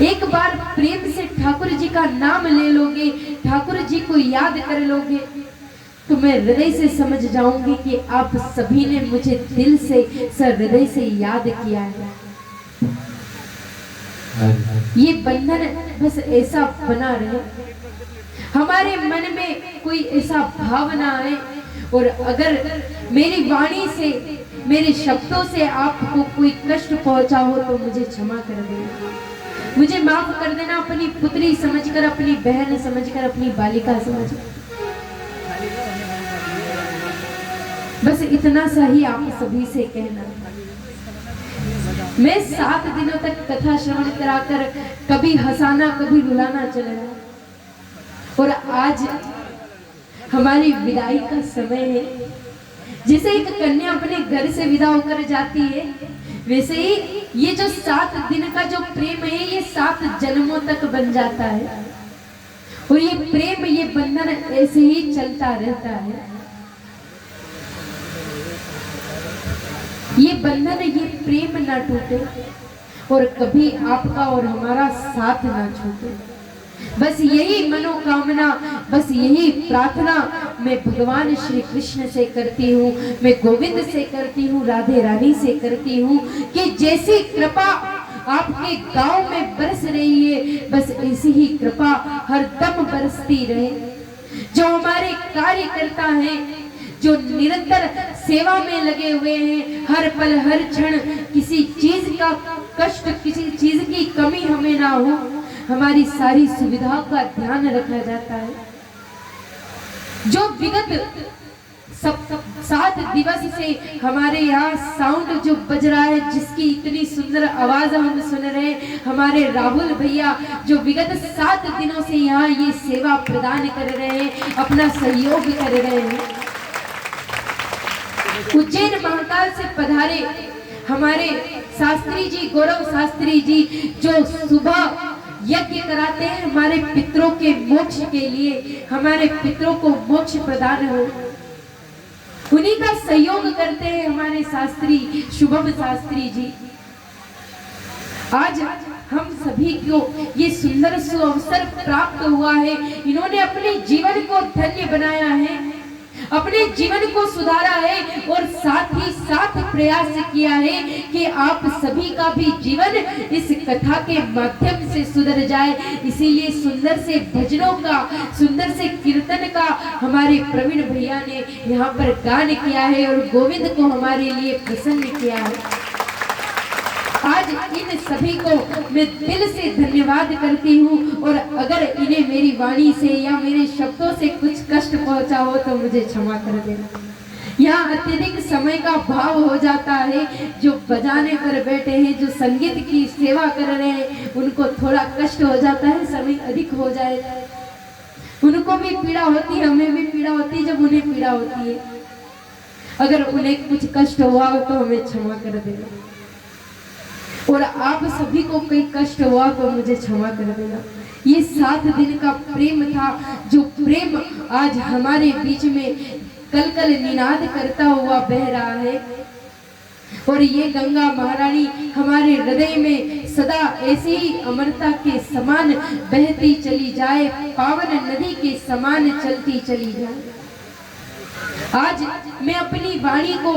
एक बार प्रेम से ठाकुर जी का नाम ले लोगे, ठाकुर जी को याद कर लोगे तो मैं हृदय से समझ जाऊंगी कि आप सभी ने मुझे दिल से हृदय से याद किया है। ये बंधन बस ऐसा बना रहे हमारे मन में कोई ऐसा भावना है और अगर मेरी वाणी से, मेरे शब्दों से आपको कोई कष्ट पहुंचा हो तो मुझे क्षमा कर देना, मुझे माफ कर देना, अपनी पुत्री समझकर, अपनी बहन समझकर, अपनी बालिका समझकर। बस इतना सा ही आप सभी से कहना। मैं 7 दिनों तक कथा श्रवण कराकर कभी हंसाना कभी रुलाना चला और आज हमारी विदाई का समय है। जैसे एक कन्या अपने घर से विदा होकर जाती है, वैसे ही ये जो 7 दिन का जो प्रेम है ये 7 जन्मों तक बन जाता है और ये प्रेम, ये बंधन ऐसे ही चलता रहता है। ये बंधन, ये प्रेम ना टूटे और कभी आपका और हमारा साथ ना छूटे। बस यही मनोकामना, बस यही प्रार्थना मैं भगवान श्री कृष्ण से करती हूँ, मैं गोविंद से करती हूँ, राधे रानी से करती हूँ कि जैसी कृपा आपके गांव में बरस रही है, बस ऐसी ही कृपा हर दम बरसती रहे। जो हमारे कार्यकर्ता हैं, जो निरंतर सेवा में लगे हुए हैं, हर पल हर क्षण किसी चीज का कष्ट, किसी चीज की कमी हमें ना हो, हमारी सारी सुविधाओं का ध्यान रखा जाता है। जो विगत 7 दिवस से हमारे यहाँ साउंड जो बज रहा है, जिसकी इतनी सुंदर आवाज हम सुन रहे हैं, हमारे राहुल भैया जो विगत 7 दिनों से यहाँ ये सेवा प्रदान कर रहे हैं, अपना सहयोग कर रहे हैं। उज्जैन महाकाल से पधारे हमारे शास्त्री जी, गौरव शास्त्री जी, जो सुबह यज्ञ कराते हैं हमारे पितरों के मोक्ष के लिए, हमारे पितरों को मोक्ष प्रदान हो, उन्हीं का सहयोग करते हैं हमारे शास्त्री शुभम शास्त्री जी। आज हम सभी को ये सुंदर सुअवसर प्राप्त हुआ है। इन्होंने अपने जीवन को धन्य बनाया है, अपने जीवन को सुधारा है और साथ ही साथ प्रयास किया है कि आप सभी का भी जीवन इस कथा के माध्यम से सुधर जाए। इसीलिए सुंदर से भजनों का, सुंदर से कीर्तन का हमारे प्रवीण भैया ने यहाँ पर गान किया है और गोविंद को हमारे लिए प्रसन्न किया है। आज इन सभी को मैं दिल से धन्यवाद करती हूँ और अगर इन्हें मेरी वाणी से या मेरे शब्दों से कुछ कष्ट पहुंचा हो तो मुझे क्षमा कर देना। यहाँ अत्यधिक समय का भाव हो जाता है, जो बजाने पर बैठे हैं, जो संगीत की सेवा कर रहे हैं, उनको थोड़ा कष्ट हो जाता है, समय अधिक हो जाए, उनको भी पीड़ा होती है, हमें भी पीड़ा होती है जब उन्हें पीड़ा होती है। अगर उन्हें कुछ कष्ट हुआ हो तो हमें क्षमा कर देना और आप सभी को कोई कष्ट हुआ तो मुझे क्षमा कर देना। ये 7 दिन का प्रेम था, जो प्रेम आज हमारे बीच में कल कल निनाद करता हुआ बह रहा है और ये गंगा महारानी हमारे हृदय में सदा ऐसी ही अमरता के समान बहती चली जाए, पावन नदी के समान चलती चली जाए। आज मैं अपनी वाणी को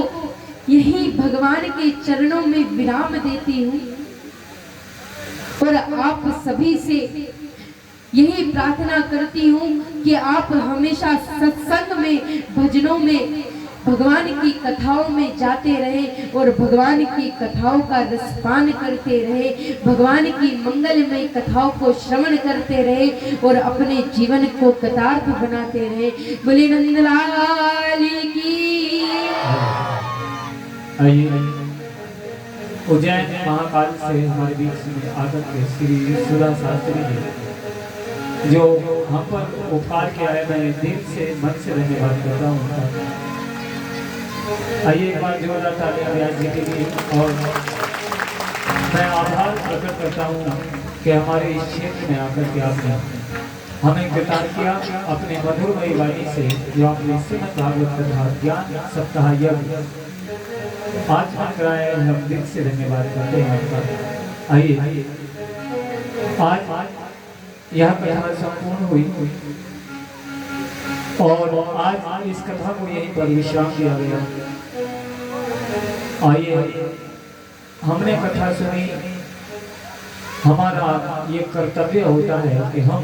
यही भगवान के चरणों में विराम देती हूँ और आप सभी से यही प्रार्थना करती हूँ कि आप हमेशा सत्संग में, भजनों में, भगवान की कथाओं में जाते रहे और भगवान की कथाओं का रसपान करते रहे, भगवान की मंगलमय कथाओं को श्रवण करते रहे और अपने जीवन को कृतार्थ बनाते रहे। बोले नंदलाल की। आइए, उज्जैन महाकाल से हमारे बीच में आकर के श्री सुधा शास्त्री जी जो हम पर उपकार किया है, मैं दिल से मन से धन्यवाद करता हूँ। आइए एक बार जोरदार तालियां व्यास जी के लिए और मैं आभार प्रकट करता हूँ कि हमारे इस क्षेत्र में आकर के आपने हमें गिरफ्तार किया अपने मधुरमयी वाणी से, जो आपने श्रीमद् भागवत कथा ज्ञान सप्ताह यज्ञ आज मन कराया, हम दिल से धन्यवाद करते हैं आपका। आइए, आज यह कथा संपूर्ण हुई और आज इस कथा को यहीं पर विश्राम दिया गया। आइए, हमने कथा सुनी, हमारा ये कर्तव्य होता है कि हम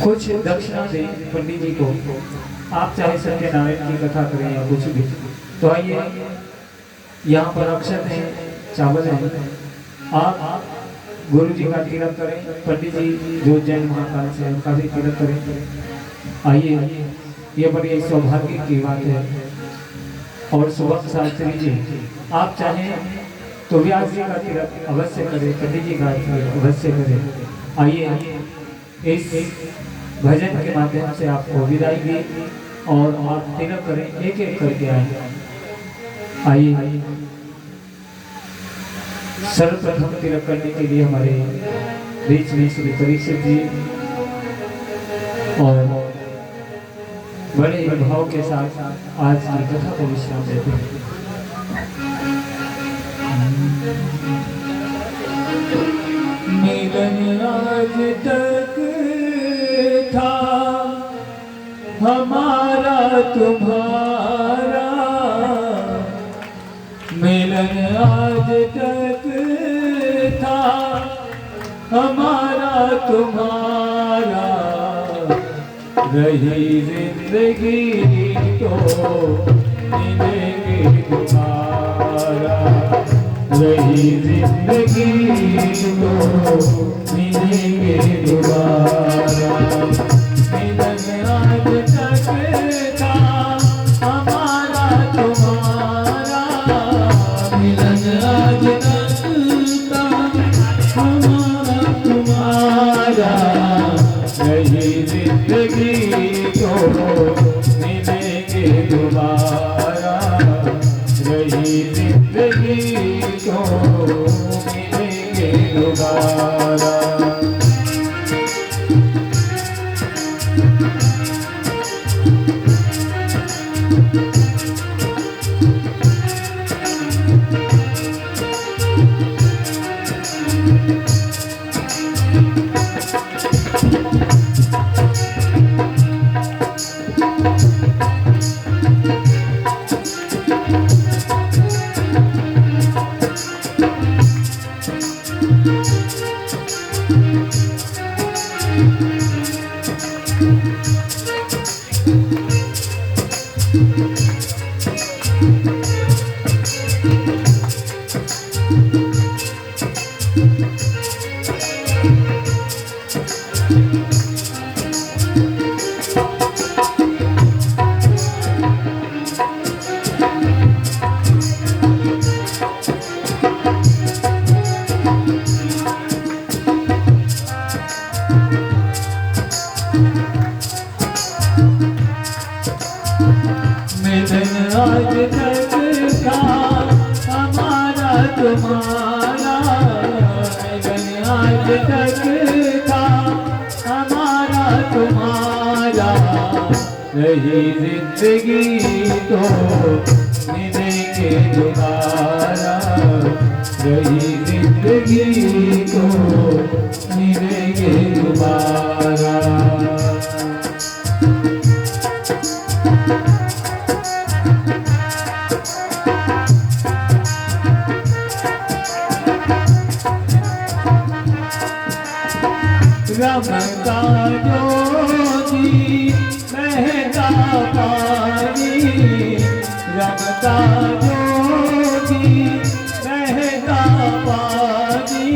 कुछ दक्षिणा दें पंडित जी को। आप चाहे सत्यनारायण की कथा करें या कुछ भी। तो आइए, यहाँ पर अक्षत है, चावल है, आप गुरु जी का तिलक करें। पंडित जी जो जैन महाकाल से उनका भी तिलक करें। आइए, ये बड़ी सौभाग्य की बात है। और सुबह शास्त्री जी, आप चाहें तो व्यास जी का तिलक अवश्य करें, पंडित जी का तिलक अवश्य करें। आइए, इस भजन के माध्यम से आपको विदाई दी और आप तिलक करें, एक एक करके आइए। सर्वप्रथम तिलक करने के लिए हमारे बीच में श्री परीक्षित जी और बड़े ही भाव के साथ आज की कथा को विश्राम देते हैं। मिलन आज तक था हमारा तुम्हारा, मिलन आज तक था हमारा तुम्हारा, रही जिंदगी तो मिलेंगे तुम्हारा, रही जिंदगी तो मिलेंगे दोबारा। मिलन आज तक था हमारा तुम्हारा, मिलन आज तक था हमारा तुम्हारा, रही जिंदगी तो मिलेंगे दोबारा, रही जिंदगी तो मिलेंगे दोबारा। मिलन आज तक था हमारा तुम्हारा, मिलन आज तक था हमारा तुम्हारा, रही जिंदगी तो मिलेंगे दोबारा, रही जिंदगी तो मिलेंगे दोबारा। रमता ज्योति महका पानी, रमता ज्योति महका पानी,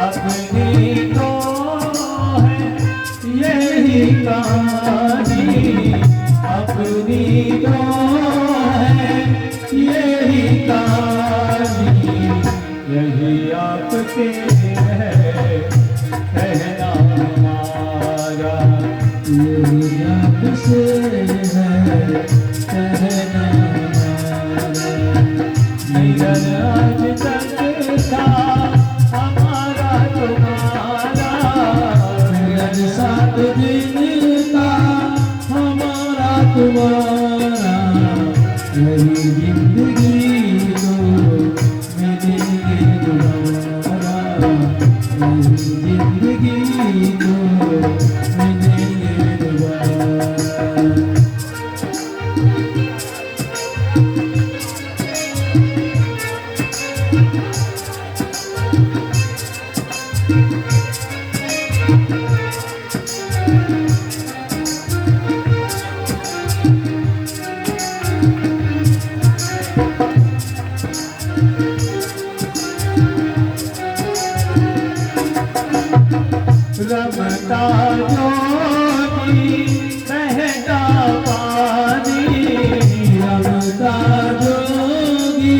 अपनी तो है यही कहानी, अपनी तो है यही कहानी, यही आपके है कहना हमारा, यही आपसे है कहना हमारा। मिलन आज तक था हमारा तुम्हारा, मिलन 7 दिन का हमारा तुम्हारा, यही जिंदगी तो मिलेंगे दोबारा, जिंदगी को मिलेंगे दोबारा। रमता ज्योति बहता पानी, रमता जोगी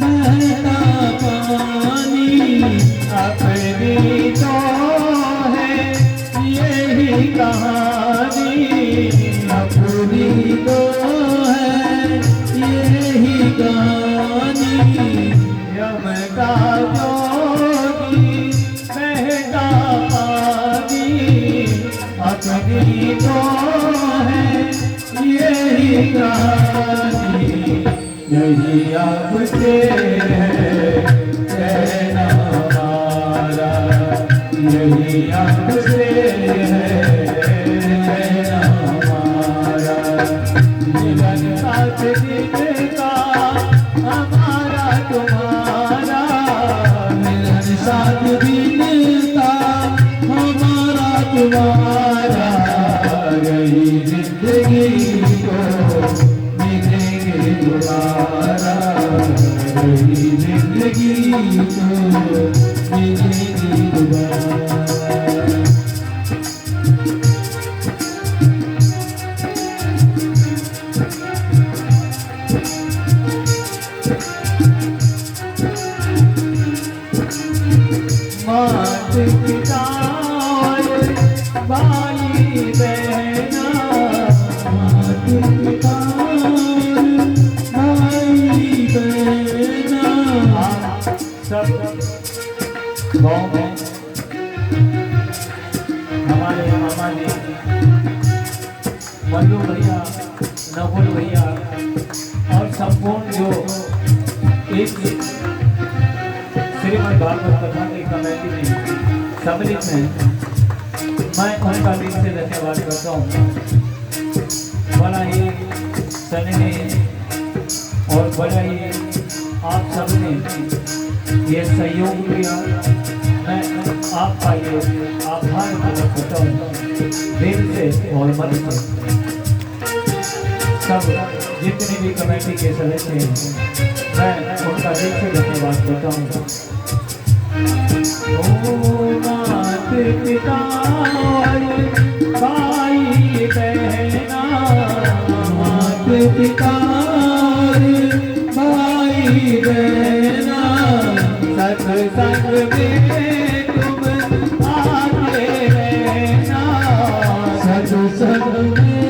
बहता पानी, अपनी तो है यही कहानी, अपनी तो है यही कहानी। रमता ज्योति बहता पानी, अपनी तो है यही कहानी। यही आपसे है कहना हमारा, यही आपसे है कहना हमारा। जीवन साथ जीने का हमारा तुम्हारा, मिलन साथ जीने हमारा तुम्हारा। यही जिंदगी को मिलेंगे दोबारा, यही जिंदगी को मिलेंगे दोबारा। मात पिता और भाई बहना, मात पिता और भाई बहना। आप सब गाँव में हमारे मामा जी मल्लू भैया, नकुल भैया और संपूर्ण जो एक श्रीमद् भागवत कथा की कमेटी में सम्मिलित हैं, मैं उनका दिल से धन्यवाद करता हूँ। बड़ा ही स्नेह और बड़ा ही आप सबने ये सहयोग दिया, मैं आपका ये आभार प्रकट करता हूँ दिल से और मन से। सब जितने भी कमेटी के सदस्य हैं, मैं उनका दिल से धन्यवाद करता हूँ। मात पिता भाई बहना, मात पिता भाई बहना। सत्संग में तुम आते रहना, सत्संग में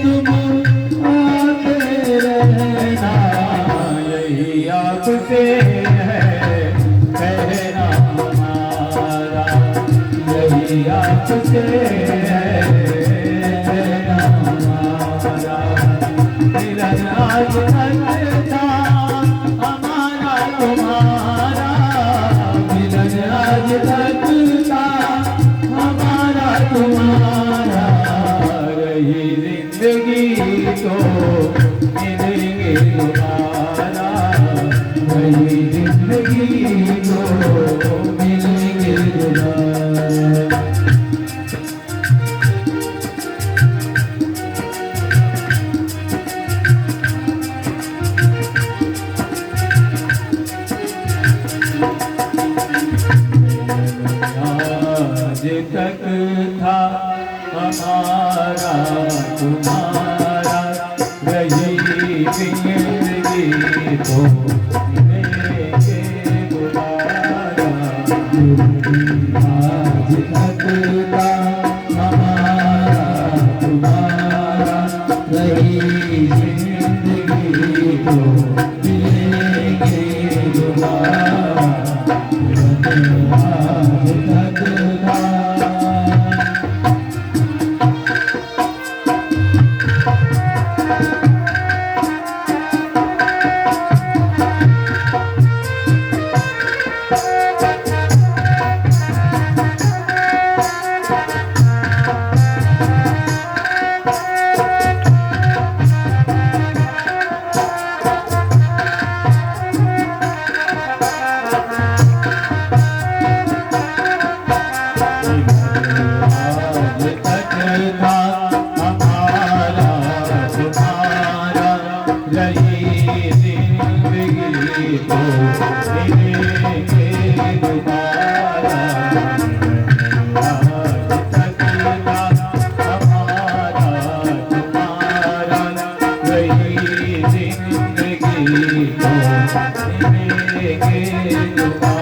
तुम आते रहना। यही आपसे है कहना हमारा, यही आपसे है कहना हमारा। मिलन आज तक था हमारा तुम्हारा, मिलन आज तक था हमारा तुम्हारा। यही जिंदगी तो मिलेंगे दोबारा, यही जिंदगी तो मिलेंगे दोबारा। आज तक था हमारा तुम्हारा, यही जिंदगी तो मिलेंगे दोबारा। आज तक था हमारा तुम्हारा, यही जिंदगी तो मिलेंगे दोबारा। आज तक था था हमारा तुम्हारा रही जिंदगी तो मिलेंगे दोबारा आज तक था हमारा तुम्हारा रही जिंदगी तो मिलेंगे दोबारा।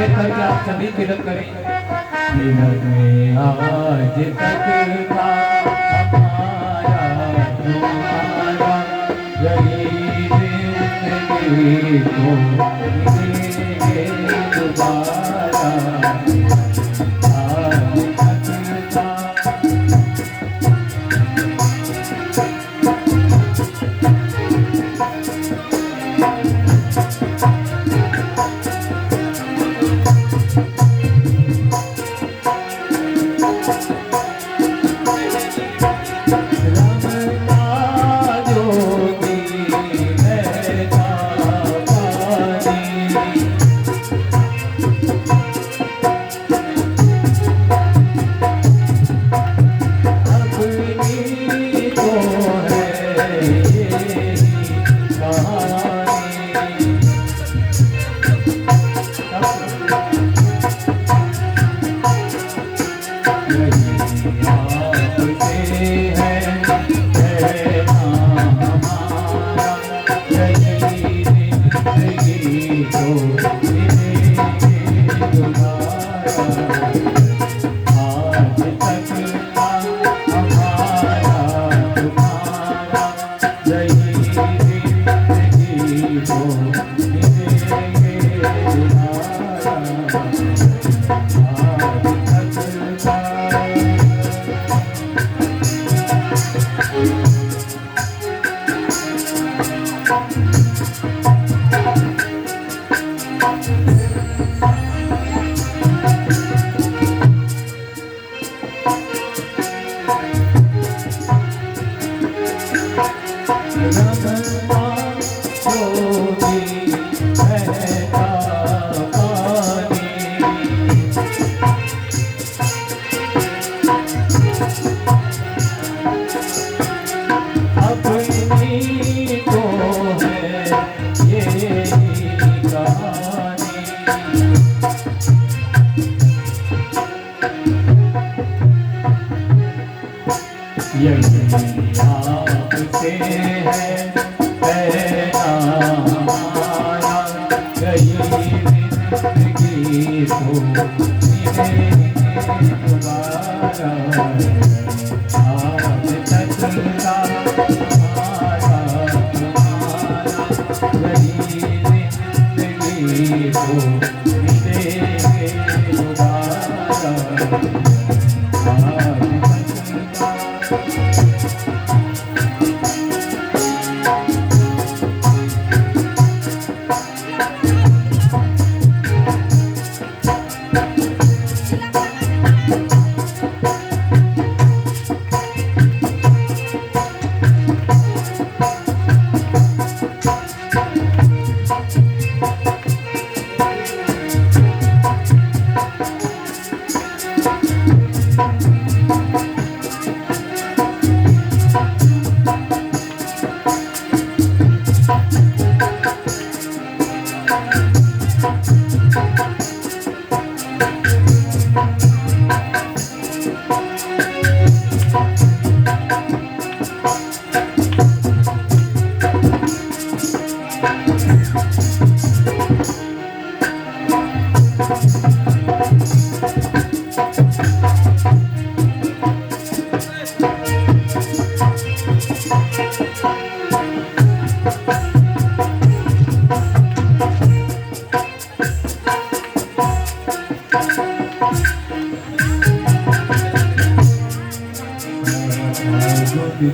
एक करके आप सभी तिलक करें। तिलक में आज तक था हमारा तुम्हारा, यही जिंदगी को मिलेंगे दोबारा। आज तक था आपसे है पहला हमारा, गई जिंदगी को मिलेंगे दोबारा। आज तक का हमारा तुम्हारा, गई जिंदगी को मिलेंगे दोबारा। आज तक का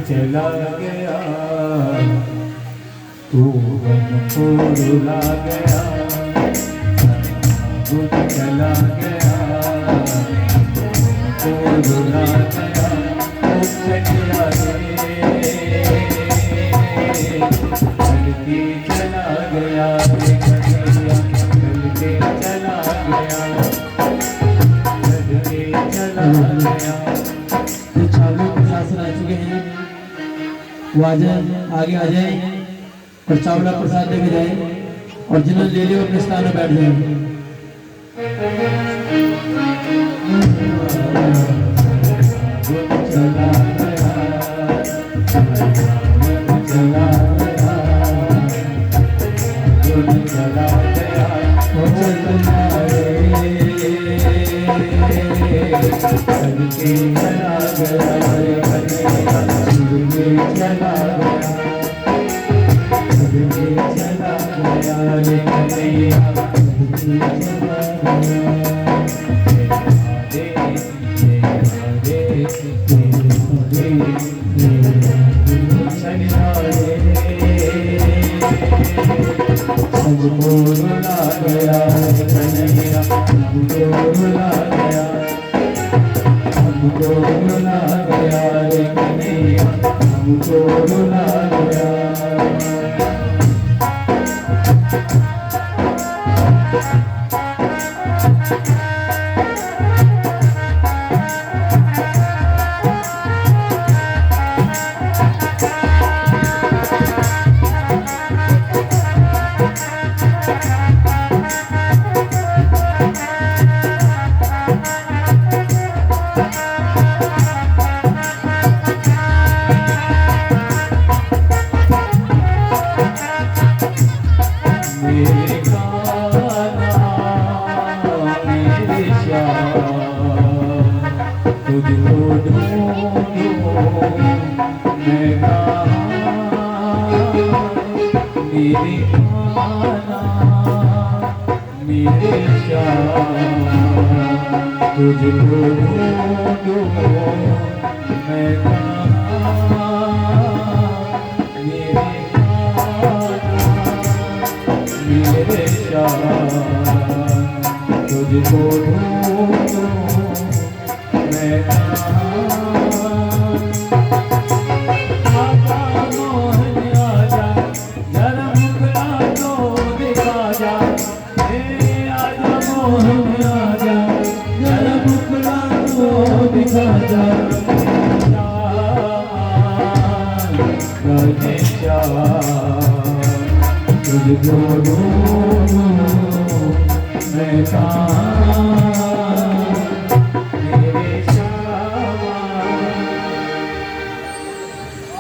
चला गया तू हमको रुला गया, खुद चला गया तो रुला गया, मुझसे किया चलती चला गया, चलते चला गया, चलते चला गया। जो चावलों के शासन आ चुके हैं वो आ जाए, आगे आ जाए और चावला प्रसाद लेके जाए, और जिन्होंने ले लिया अपने स्थान में बैठ जाए। चला गया, चला गया, के चला गया रे कन्हैया छुड़ के चला गया, छुड़ के चला गया रे कन्हैया छुड़ के चला गया। हमको रुला गया रे कन्हैया, हमको रुला गया, हमको रुला गया रे कन्हैया, हमको रुला गया। तुझको ढूंढूं मैं कहाँ, मेरे मेरे तुझको ढूंढूं मैं कहाँ। आजा मोहन आजा, जरा मुखड़ा तो दिखा जा, आजा मोहन आजा, जरा मुखड़ा तो दिखा जा। तुझको ढूंढूं मैं कहाँ, मेरे श्यामा।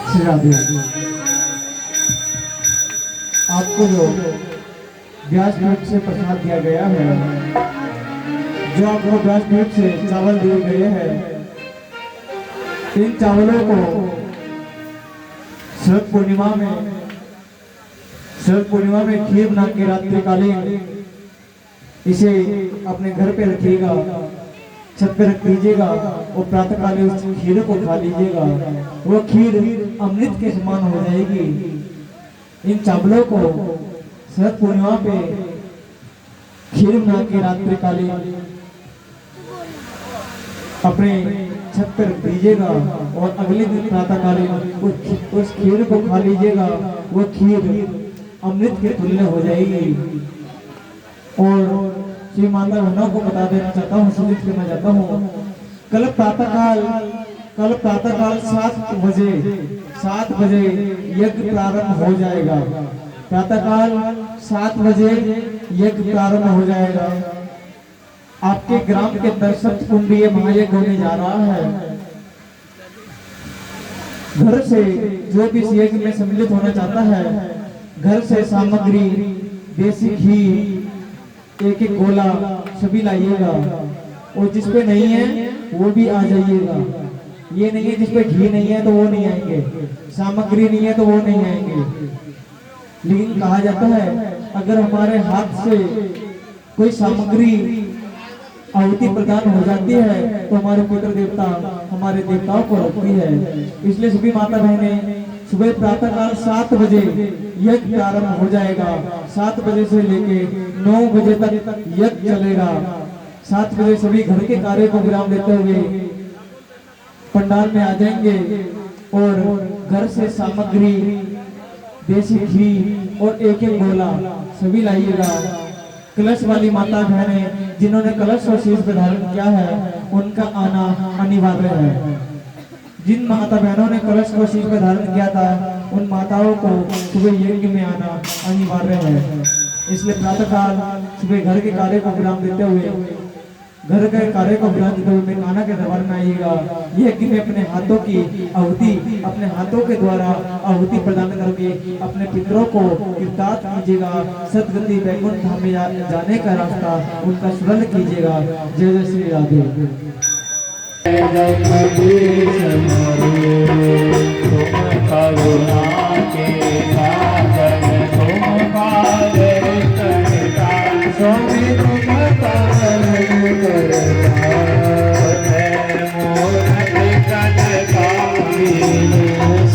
श्री राधे। आपको जो व्यासपीठ से प्रसाद दिया गया है, जो आपको व्यासपीठ से चावल दिए गए हैं, इन चावलों को शरद पूर्णिमा में खीर बना के रात्रिकालीन इसे अपने घर पे रखिएगा, छत पे रख दीजिएगा और प्रातःकालीन उस खीर को खा लीजिएगा। वो खीर अमृत के समान हो जाएगी। इन चावलों को शरद पूर्णिमा पे खीर बना के रात्रिकालीन अपने छत पर रख दीजिएगा और अगले दिन प्रातःकालीन उस खीर को खा लीजिएगा। वो खीर अमृत के तुल्य हो जाएगी। और श्री माता बहनों को बता देना चाहता हूँ, सूचित करना चाहता हूँ, कल प्रातःकाल 7 बजे यज्ञ प्रारंभ हो जाएगा। प्रातःकाल 7 बजे यज्ञ प्रारंभ हो जाएगा। आपके ग्राम के 10 कुंडीय महायज्ञ होने जा रहा है। घर से जो भी इस यज्ञ में सम्मिलित होना चाहता है, घर से सामग्री, देसी घी, एक गोला सभी लाइएगा। और जिसपे नहीं है वो भी आ जाइएगा। ये नहीं है जिसपे घी नहीं है तो वो नहीं आएंगे, सामग्री नहीं है तो वो नहीं आएंगे। लेकिन कहा जाता है अगर हमारे हाथ से कोई सामग्री आहुति प्रदान हो जाती है तो हमारे पितृ देवता हमारे देवताओं को रखती है। इसलिए सभी माता बहने सुबह प्रातःकाल 7 बजे यज्ञ प्रारंभ हो जाएगा। 7 बजे से लेके 9 बजे तक यज्ञ चलेगा। 7 बजे सभी घर के कार्य को विराम देते हुए पंडाल में आ जाएंगे और घर से सामग्री, देसी घी और एक गोला सभी लाइएगा। कलश वाली माता बहने जिन्होंने कलश और शीश पे धारण किया है उनका आना अनिवार्य है। जिन माता बहनों ने कलश को शीश पे धारण किया था उन माताओं को सुबह यज्ञ में आना अनिवार्य है। इसलिए प्रातःकाल सुबह घर के कार्य को विराम देते हुए मेहमाना के दरबार में आइएगा। यज्ञ में अपने हाथों की आहुति, अपने हाथों के द्वारा आहुति प्रदान करके अपने पितरों को कृतार्थ कीजिएगा। सदगति वैकुंठ धाम में जाने का रास्ता उनका सुलभ कीजिएगा। जय जय श्री राधे। जगदीश हरे तुम करुणा के सागर तुम काजल करता स्वामी तुम काजल करता मोर कनकारी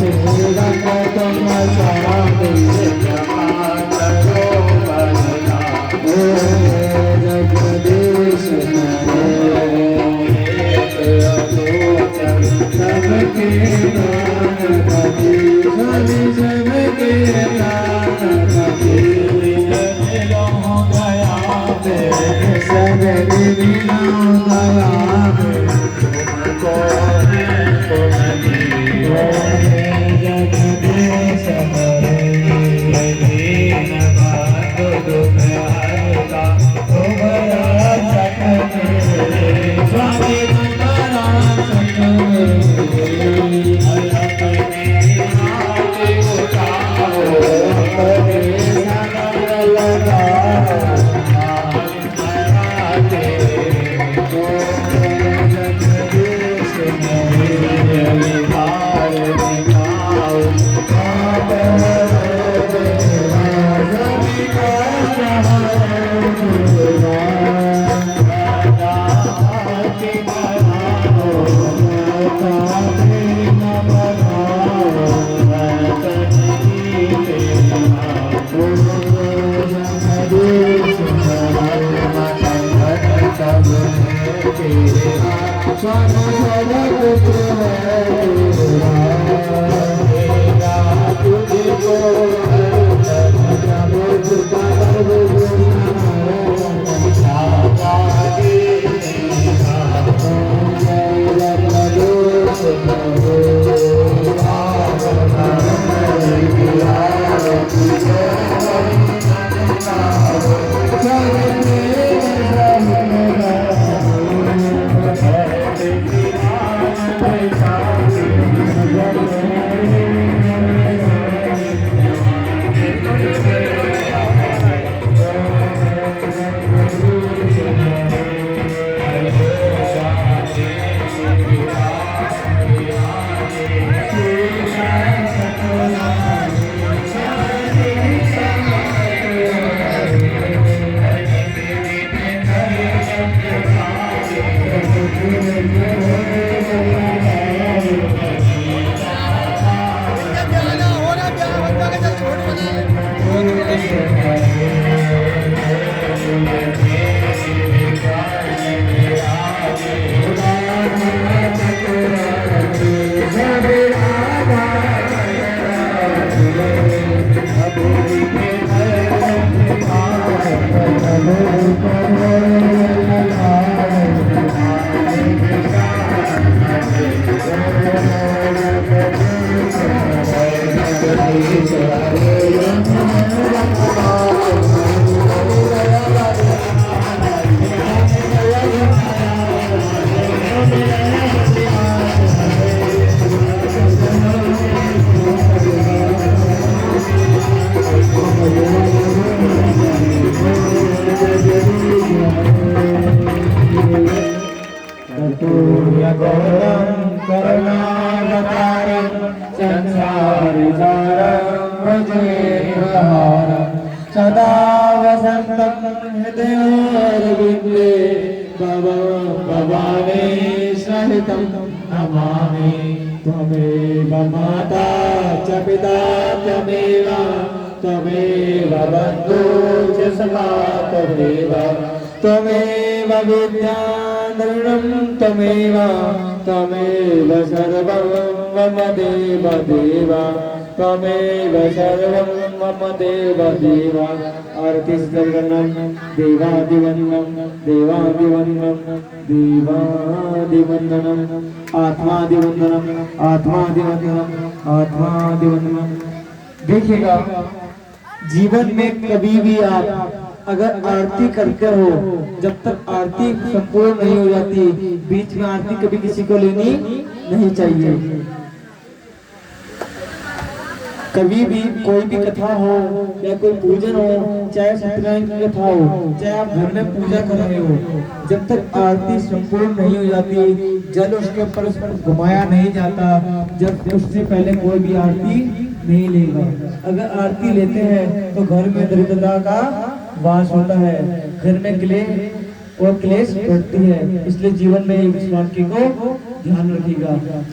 सुरंग तुम साबित करो बलना जगदीश हरे सबके नाम कभी सबके नाम कभी मिलो गया सब मिलो गया तुमको जगदीश हरे दीन बंधु दुख हरता तुम्हारा सकते स्वामी तुम्हारा सदा वसंतं हृदयारविन्दे भवानी सहितं नमामि त्वमेव माता च पिता त्वमेव त्वमेव बन्धु च सखा त्वमेव विद्याधरणं त्वमेव सर्वं मम देव त्वमेव सर्वं मम देव आरती सर्वं देवादिवन्दनं आत्मादिवन्दनं। देखिएगा, जीवन में कभी भी आप अगर आरती करते हो, जब तक आरती संपूर्ण नहीं हो जाती, बीच में आरती कभी किसी को लेनी नहीं चाहिए। कभी भी कोई भी कथा हो या कोई पूजन हो, चाहे सत्यनारायण की कथा हो, चाहे आप घर में पूजा कर रहे हो, जब तक आरती संपूर्ण नहीं हो जाती, जल उसके ऊपर घुमाया नहीं जाता, जब उससे पहले कोई भी आरती नहीं लेगा। अगर आरती लेते हैं तो घर में दरिद्रता का वास होता है, घर में क्लेश बढ़ती है। इसलिए जीवन में इस वाक्य को ध्यान रखिएगा।